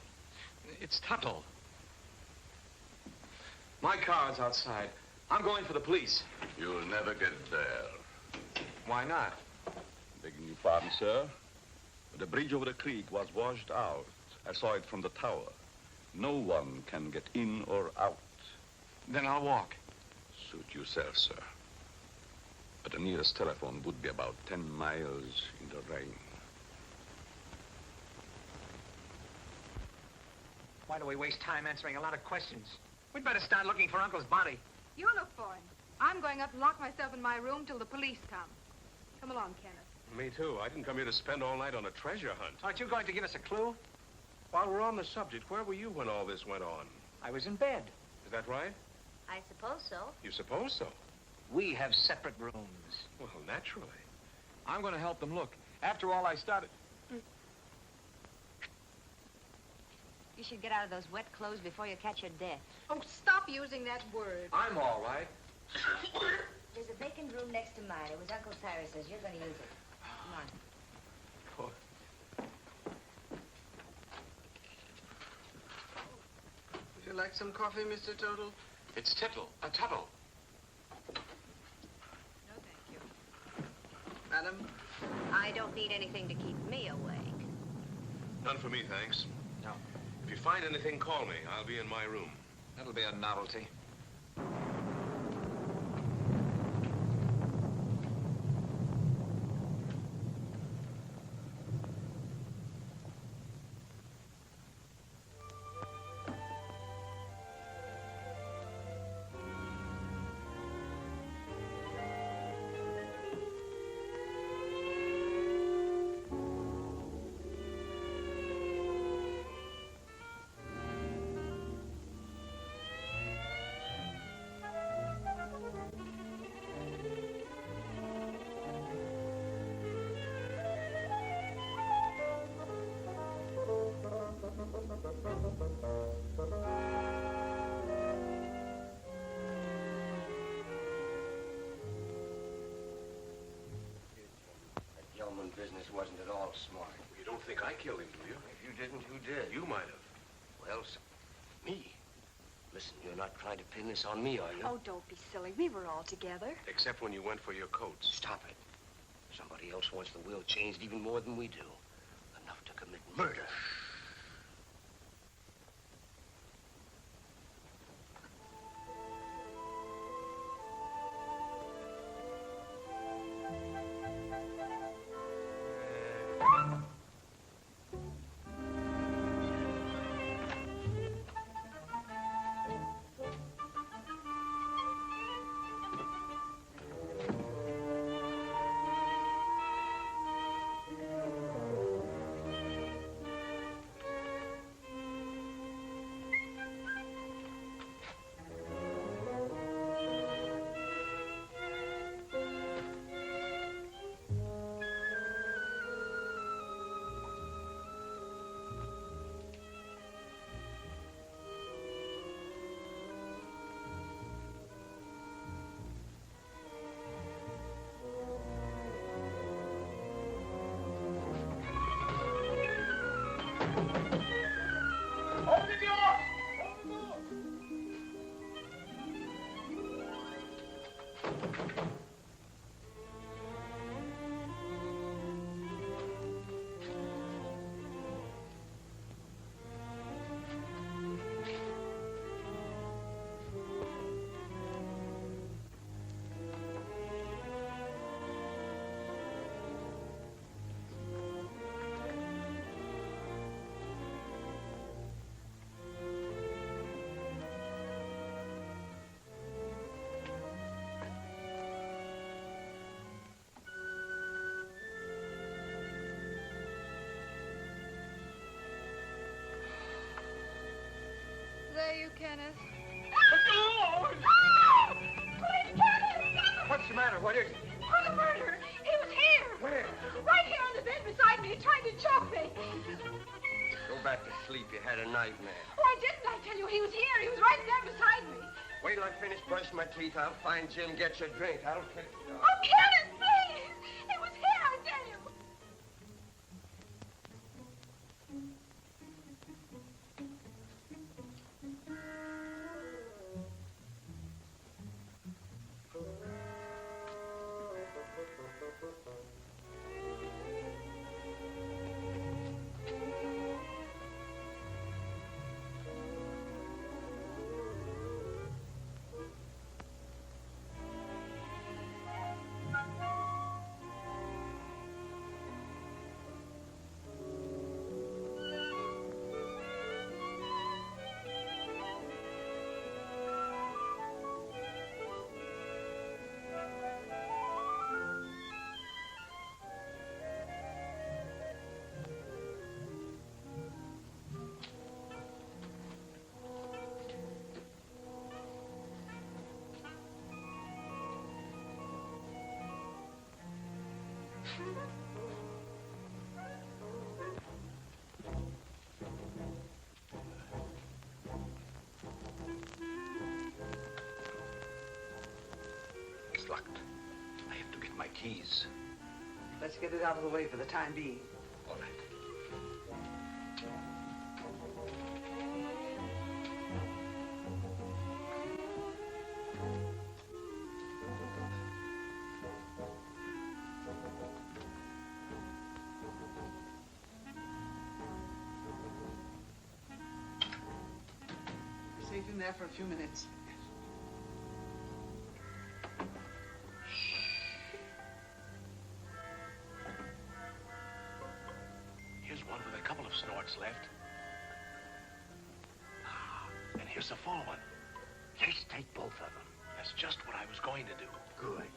Speaker 10: It's Tuttle. My car's outside. I'm going for the police.
Speaker 14: You'll never get there.
Speaker 10: Why not?
Speaker 14: Begging your pardon, sir. The bridge over the creek was washed out. I saw it from the tower. No one can get in or out.
Speaker 10: Then I'll walk.
Speaker 14: Suit yourself, sir. But the nearest telephone would be about 10 miles in the rain.
Speaker 15: Why do we waste time answering a lot of questions? We'd better start looking for Uncle's body.
Speaker 17: You look for him. I'm going up and lock myself in my room till the police come. Come along, Kenneth.
Speaker 13: Me too. I didn't come here to spend all night on a treasure hunt.
Speaker 15: Aren't you going to give us a clue?
Speaker 13: While we're on the subject, where were you when all this went on?
Speaker 15: I was in bed.
Speaker 13: Is that right?
Speaker 12: I suppose so.
Speaker 13: You suppose so?
Speaker 15: We have separate rooms.
Speaker 13: Well, naturally.
Speaker 10: I'm going to help them look. After all, I started...
Speaker 12: You should get out of those wet clothes before you catch your death.
Speaker 17: Oh, stop using that word.
Speaker 10: I'm all right.
Speaker 12: There's a vacant room next to mine. It was Uncle Cyrus's. You're going to use it. Come on.
Speaker 10: you like some coffee, Mr. Tuttle?
Speaker 13: It's Tuttle. Tuttle.
Speaker 12: No, thank you.
Speaker 10: Madam?
Speaker 12: I don't need anything to keep me awake.
Speaker 13: None for me, thanks.
Speaker 10: No.
Speaker 13: If you find anything, call me. I'll be in my room.
Speaker 10: That'll be a novelty.
Speaker 19: Business wasn't at all smart.
Speaker 13: You don't think I killed him, do you?
Speaker 19: If you didn't, who did?
Speaker 13: You might have.
Speaker 19: Well, me. Listen, you're not trying to pin this on me, are you?
Speaker 20: Oh, don't be silly. We were all together.
Speaker 13: Except when you went for your coats.
Speaker 19: Stop it. Somebody else wants the will changed even more than we do. Enough to commit murder.
Speaker 17: There you, Kenneth.
Speaker 10: What's the matter? What is it?
Speaker 17: Oh, the murderer. He was here.
Speaker 10: Where?
Speaker 17: Right here on the bed beside me. He tried to choke me.
Speaker 19: Go back to sleep. You had a nightmare.
Speaker 17: Oh, I didn't. I tell you, he was here. He was right there beside me.
Speaker 19: Wait till I finish brushing my teeth. I'll find Jim, get you a drink. I'll finish.
Speaker 17: Oh, Kenneth, please. He was here, I tell you.
Speaker 10: It's locked. I have to get my keys.
Speaker 4: Let's get it out of the way for the time being.
Speaker 10: All right.
Speaker 4: in there for a few minutes.
Speaker 13: Here's one with a couple of snorts left. And here's the full one.
Speaker 19: Let's take both of them.
Speaker 13: That's just what I was going to do.
Speaker 19: Good.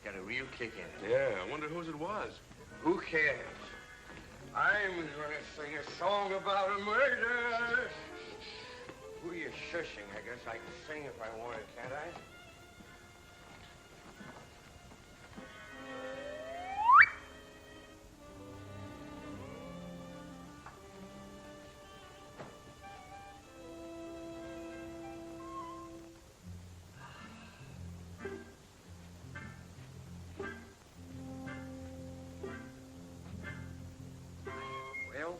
Speaker 19: Got a real kick in it.
Speaker 13: Yeah, I wonder whose it was.
Speaker 19: Who cares? I'm gonna sing a song about a murder. Who are you shushing? I guess I can sing if I wanted, can't I? Well,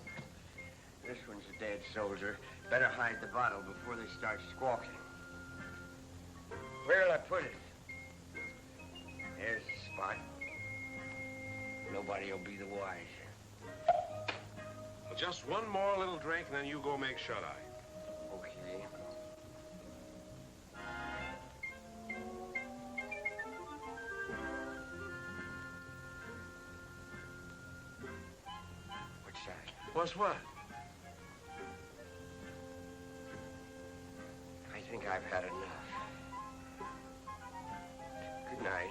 Speaker 19: this one's a dead soldier. Better hide the bottle before they start squawking. Where'll I put it? There's the spot. Nobody'll be the wiser.
Speaker 13: Well, just one more little drink, and then you go make shut-eye.
Speaker 19: Okay. What's that?
Speaker 13: What's what?
Speaker 19: I think I've had enough. Good night.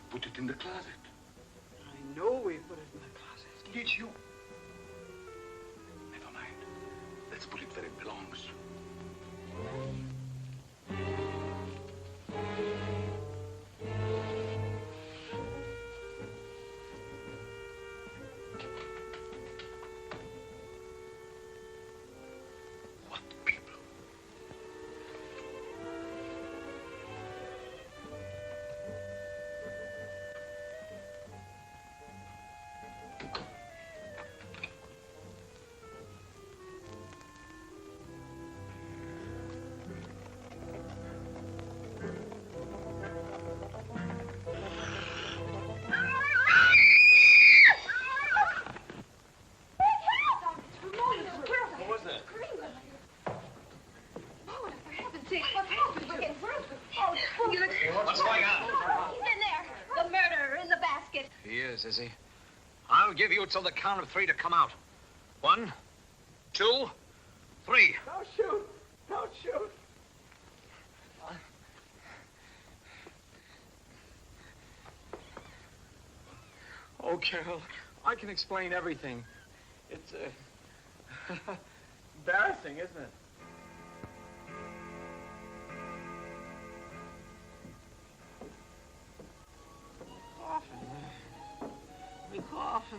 Speaker 18: Put it in the closet.
Speaker 4: I know we put it in the closet.
Speaker 18: Did you? Never mind. Let's put it where it belongs.
Speaker 10: What's going on?
Speaker 17: He's in there. The murderer in the basket.
Speaker 10: He is he? I'll give you till the count of 3 to come out. 1, 2, 3.
Speaker 4: Don't shoot. Don't shoot.
Speaker 10: Carol. I can explain everything. It's, embarrassing, isn't it? The coffin.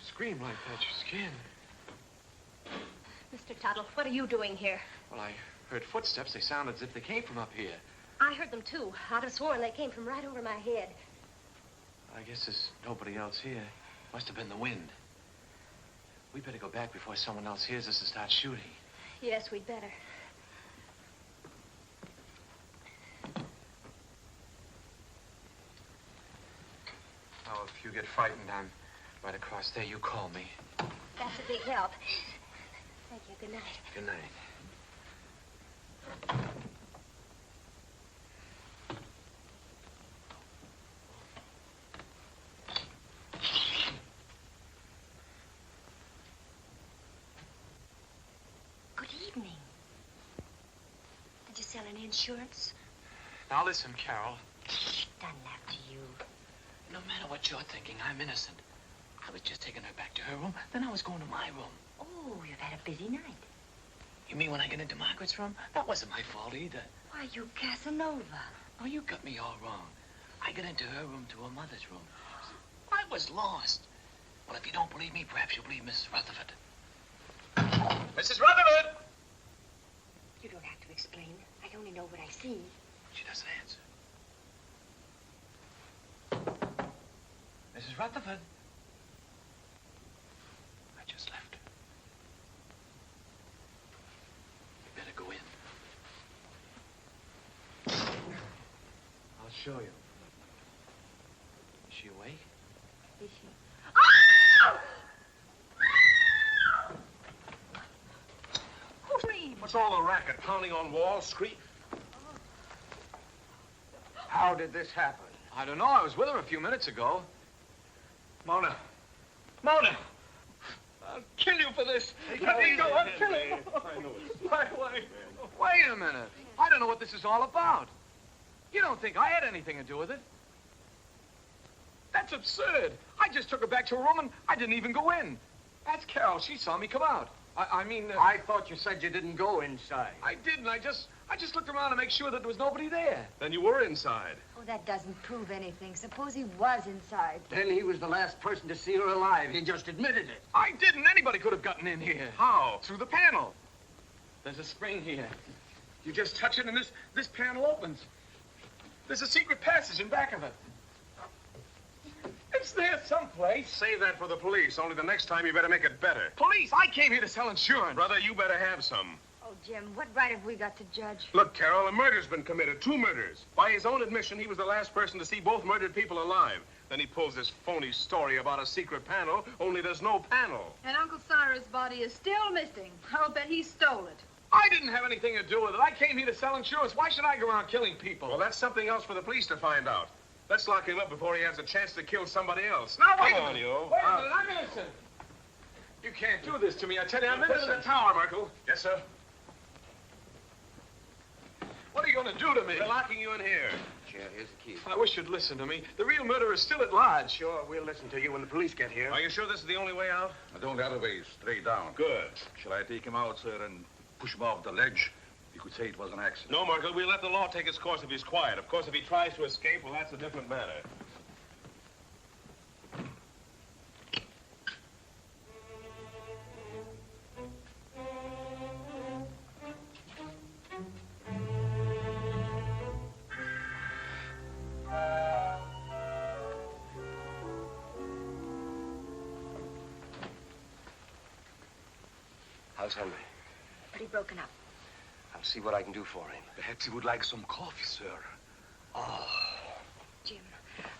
Speaker 10: Scream like that, your skin.
Speaker 7: Mr. Tuttle, what are you doing here?
Speaker 10: Well, I heard footsteps. They sounded as if they came from up here.
Speaker 7: I heard them, too. I'd have sworn they came from right over my head.
Speaker 10: I guess there's nobody else here. Must have been the wind. We better go back before someone else hears us and starts shooting.
Speaker 7: Yes, we'd better.
Speaker 10: Oh, if you get frightened, I'm right across there. You call me.
Speaker 7: That's a big help. Thank you. Good night.
Speaker 10: Good night.
Speaker 7: Good evening. Did you sell any insurance?
Speaker 10: Now listen, Carol.
Speaker 7: Done after you.
Speaker 10: No matter what you're thinking, I'm innocent. I was just taking her back to her room, then I was going to my room.
Speaker 7: Oh, you've had a busy night.
Speaker 10: You mean when I get into Margaret's room? That wasn't my fault either.
Speaker 7: Why, you Casanova.
Speaker 10: Oh, you got me all wrong. I got into her room to her mother's room. I was lost. Well, if you don't believe me, perhaps you'll believe Mrs. Rutherford. Mrs. Rutherford!
Speaker 7: You don't have to explain. I only know what I see.
Speaker 10: She doesn't answer. Mrs. Rutherford. I just left her. You better go in. I'll show you. Is she awake?
Speaker 7: Is she?
Speaker 13: What's all the racket? Pounding on walls, scream?
Speaker 19: How did this happen?
Speaker 10: I don't know. I was with her a few minutes ago.
Speaker 19: Mona! Mona! I'll kill you for this. Let me go. I'll kill you.
Speaker 10: Wait a minute. I don't know what this is all about. You don't think I had anything to do with it? That's absurd. I just took her back to her room and I didn't even go in. That's Carol. She saw me come out. I mean...
Speaker 19: I thought you said you didn't go inside.
Speaker 10: I didn't. I just looked around to make sure that there was nobody there.
Speaker 13: Then you were inside.
Speaker 12: Oh, that doesn't prove anything. Suppose he was inside.
Speaker 19: Then he was the last person to see her alive. He just admitted it.
Speaker 10: I didn't. Anybody could have gotten in here.
Speaker 13: How?
Speaker 10: Through the panel. There's a spring here. You just touch it and this panel opens. There's a secret passage in back of it. It's there someplace.
Speaker 13: Save that for the police. Only the next time you better make it better.
Speaker 10: Police? I came here to sell insurance.
Speaker 13: Brother, you better have some.
Speaker 12: Oh, Jim, what right have we got to judge?
Speaker 13: Look, Carol, a murder's been committed. 2 murders. By his own admission, he was the last person to see both murdered people alive. Then he pulls this phony story about a secret panel, only there's no panel.
Speaker 17: And Uncle Cyrus' body is still missing. I'll bet he stole it.
Speaker 10: I didn't have anything to do with it. I came here to sell insurance. Why should I go around killing people?
Speaker 13: Well, that's something else for the police to find out. Let's lock him up before he has a chance to kill somebody else.
Speaker 10: Now, wait
Speaker 13: Come
Speaker 10: a
Speaker 13: on,
Speaker 10: minute.
Speaker 13: you.
Speaker 10: Wait a minute. I'm innocent. You can't do this to me. I tell you, I'm
Speaker 13: Put it in
Speaker 10: innocent.
Speaker 13: the tower, Merkel. Yes, sir.
Speaker 10: What What are you going to do to me?
Speaker 13: We're locking you in here.
Speaker 19: Chair, here's the key.
Speaker 10: I wish you'd listen to me. The real murderer is still at large.
Speaker 19: Sure, we'll listen to you when the police get here.
Speaker 13: Are you sure this is the only way out?
Speaker 14: The only other way is straight down.
Speaker 13: Good.
Speaker 14: Shall I take him out, sir, and push him off the ledge? You could say it was an accident.
Speaker 13: No, Merkel, we'll let the law take its course if he's quiet. Of course, if he tries to escape, well, that's a different matter.
Speaker 19: How's Henry?
Speaker 12: Pretty broken up.
Speaker 19: I'll see what I can do for him.
Speaker 18: Perhaps he would like some coffee, sir.
Speaker 19: Oh.
Speaker 12: Jim,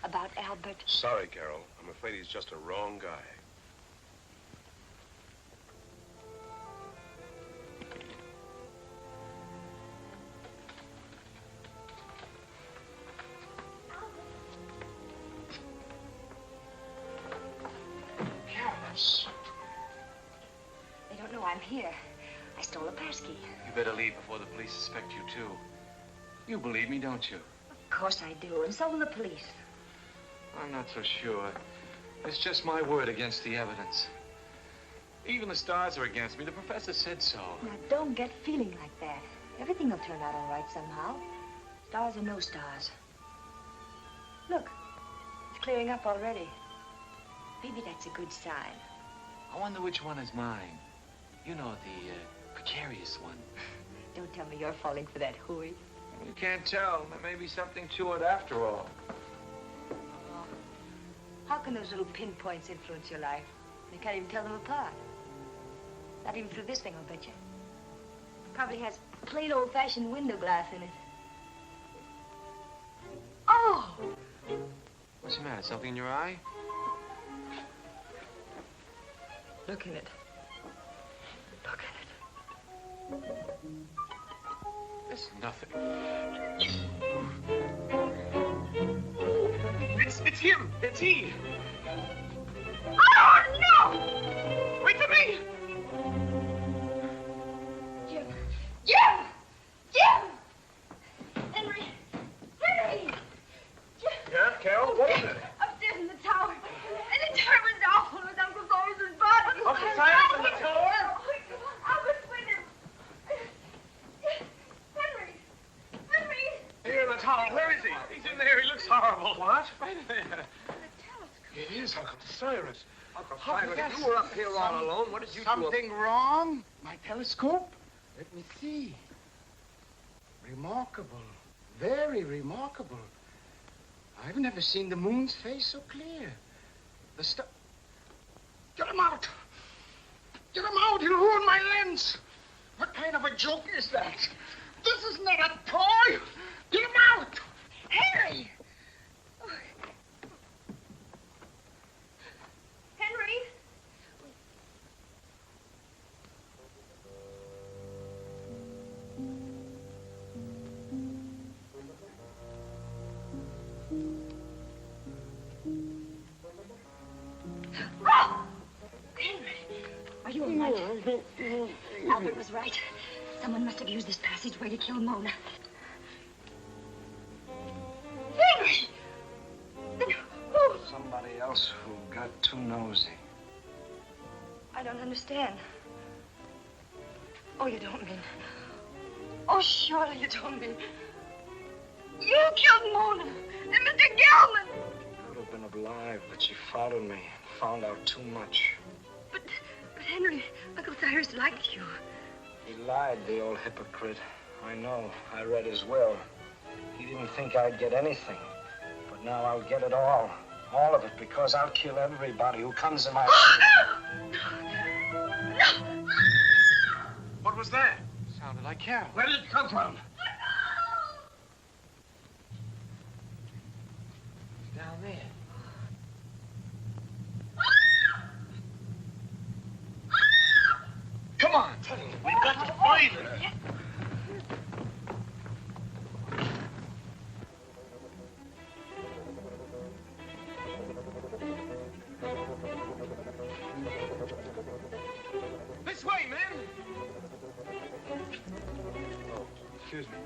Speaker 12: about Albert.
Speaker 13: Sorry, Carol. I'm afraid he's just a wrong guy.
Speaker 12: Shh. They don't know I'm here. I stole a pass key.
Speaker 10: You better leave before the police suspect you, too. You believe me, don't you?
Speaker 12: Of course I do, and so will the police.
Speaker 10: I'm not so sure. It's just my word against the evidence. Even the stars are against me. The professor said so.
Speaker 12: Now, don't get feeling like that. Everything will turn out all right somehow. Stars or no stars. Look, it's clearing up already. Maybe that's a good sign.
Speaker 10: I wonder which one is mine. You know, the precarious one.
Speaker 12: Don't tell me you're falling for that hooey.
Speaker 10: You can't tell. There may be something to it after all.
Speaker 12: How can those little pinpoints influence your life? You can't even tell them apart. Not even through this thing, I'll bet you. Probably has plain old-fashioned window glass in it. Oh!
Speaker 10: What's the matter? Something in your eye?
Speaker 12: Look at it. Look at it.
Speaker 10: It's nothing.
Speaker 19: It's him. It's he.
Speaker 12: Oh, no!
Speaker 19: Wait for me.
Speaker 12: Jim! Jim! Jim! Henry! Henry! Jim!
Speaker 19: Yeah, Carol, what is it?
Speaker 12: Upstairs in the tower. And the tower was awful with Uncle Cyrus's body.
Speaker 19: Uncle Cyrus in the tower?
Speaker 12: Albert's with him. Henry! Henry!
Speaker 19: Here in the tower. Where is he?
Speaker 10: He's in there. He looks horrible.
Speaker 19: What?
Speaker 10: Right there.
Speaker 19: It is Uncle Cyrus. Uncle
Speaker 10: How
Speaker 19: Cyrus,
Speaker 10: could
Speaker 19: you were up here all alone. What did you do?
Speaker 2: Something wrong? My telescope? Let me see. Remarkable. Very remarkable. I've never seen the moon's face so clear. The star... Get him out! Get him out! He'll ruin my lens! What kind of a joke is that? This is not a toy! Get him out!
Speaker 12: Henry! Henry! Oh! Henry! Are you all right? Albert was right. Someone must have used this passageway to kill Mona. Henry! Then who?
Speaker 2: Somebody else who got too nosy.
Speaker 12: I don't understand. Oh, you don't mean... Oh, surely you don't mean... You killed Mona and Mr. Gelman!
Speaker 2: Could have been alive, but she followed me. Found out too much.
Speaker 12: But Henry, Uncle Cyrus liked you.
Speaker 2: He lied, the old hypocrite. I know. I read his will. He didn't think I'd get anything. But now I'll get it all. All of it, because I'll kill everybody who comes in my...
Speaker 19: What was that?
Speaker 10: Sounded like Carol.
Speaker 19: Where did it come from?
Speaker 10: Down there.
Speaker 19: Come on, Tuttle. We've got to find her.
Speaker 10: This way, men!
Speaker 19: Oh, excuse me.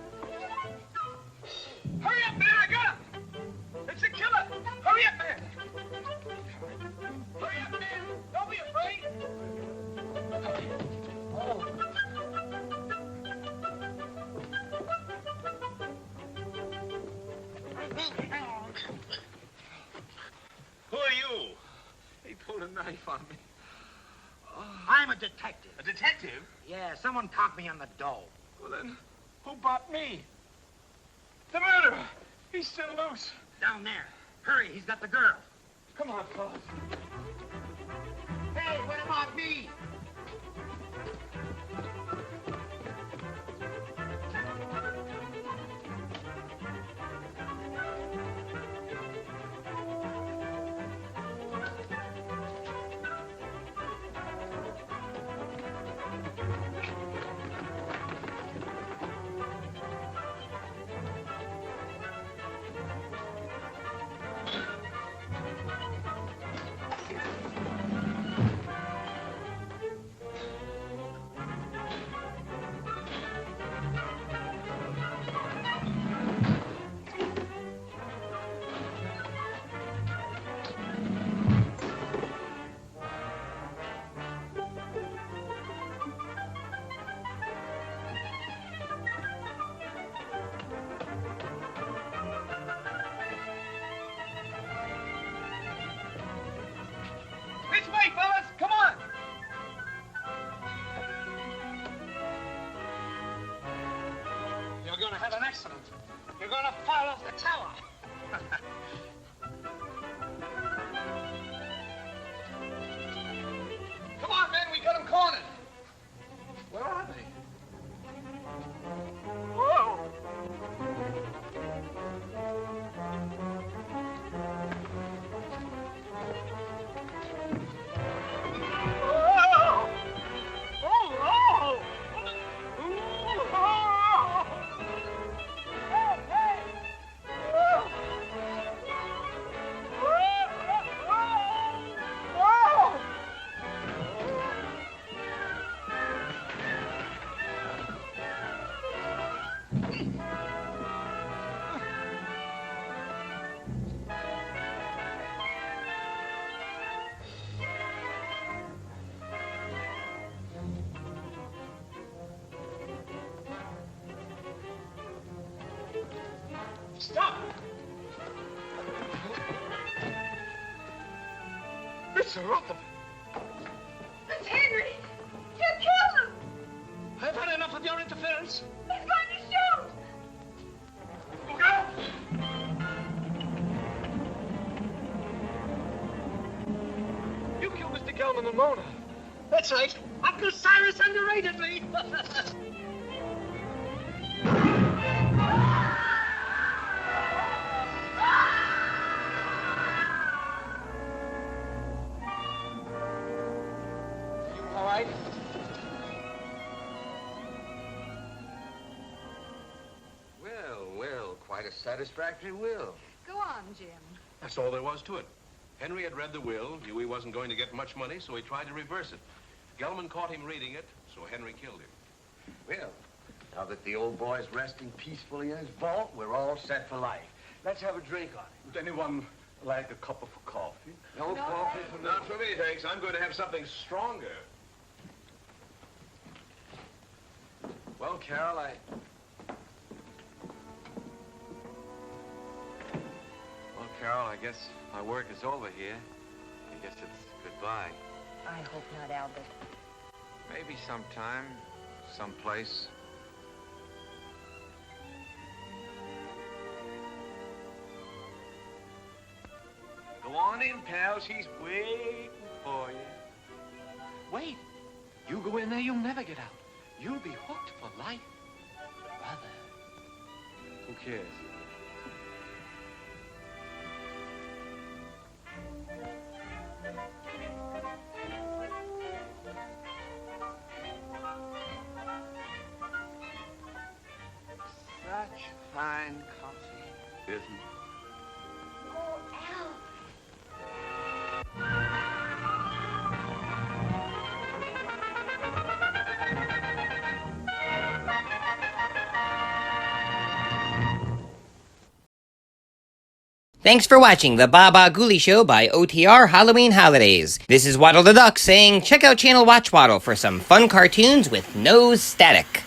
Speaker 10: Who are you? He pulled a knife on me.
Speaker 2: I'm a detective.
Speaker 10: A detective?
Speaker 2: Yeah, someone caught me on the dole.
Speaker 10: Well, then, who bought me? The murderer! He's still loose.
Speaker 2: Down there. Hurry, he's got the girl.
Speaker 10: Come on, fellas.
Speaker 2: Hey, what about me?
Speaker 10: This way, fellas! Come on!
Speaker 2: You're gonna have an accident. You're gonna fall off the tower.
Speaker 10: Come on, men, we got them cornered. Where are they? Whoa! Stop! Mr. Rutherford!
Speaker 17: It's Henry! You killed him!
Speaker 2: I've had enough of your interference.
Speaker 17: He's going to shoot!
Speaker 2: Look out!
Speaker 10: You killed Mr. Gelman and Mona.
Speaker 2: That's right. Uncle Cyrus underrated me.
Speaker 10: All right.
Speaker 19: Well, quite a satisfactory will.
Speaker 17: Go on, Jim.
Speaker 13: That's all there was to it. Henry had read the will, knew he wasn't going to get much money, so he tried to reverse it. Gelman caught him reading it, so Henry killed him.
Speaker 19: Well, now that the old boy's resting peacefully in his vault, we're all set for life. Let's have a drink on it.
Speaker 14: Would anyone like a cup of coffee?
Speaker 19: No coffee for
Speaker 13: Not for me, thanks. I'm going to have something stronger.
Speaker 10: Well, Carol, I guess my work is over here. I guess it's goodbye.
Speaker 12: I hope not, Albert.
Speaker 10: Maybe sometime, someplace. Go on in, pal. She's waiting for you. Wait. You go in there, you'll never get out. You'll be hooked for life. Brother. Who cares? Such fine coffee.
Speaker 14: Isn't it?
Speaker 12: Oh, Al.
Speaker 1: Thanks for watching the Baba Ghoulie Show by OTR Halloween Holidays. This is Waddle the Duck saying check out Channel Watch Waddle for some fun cartoons with no static.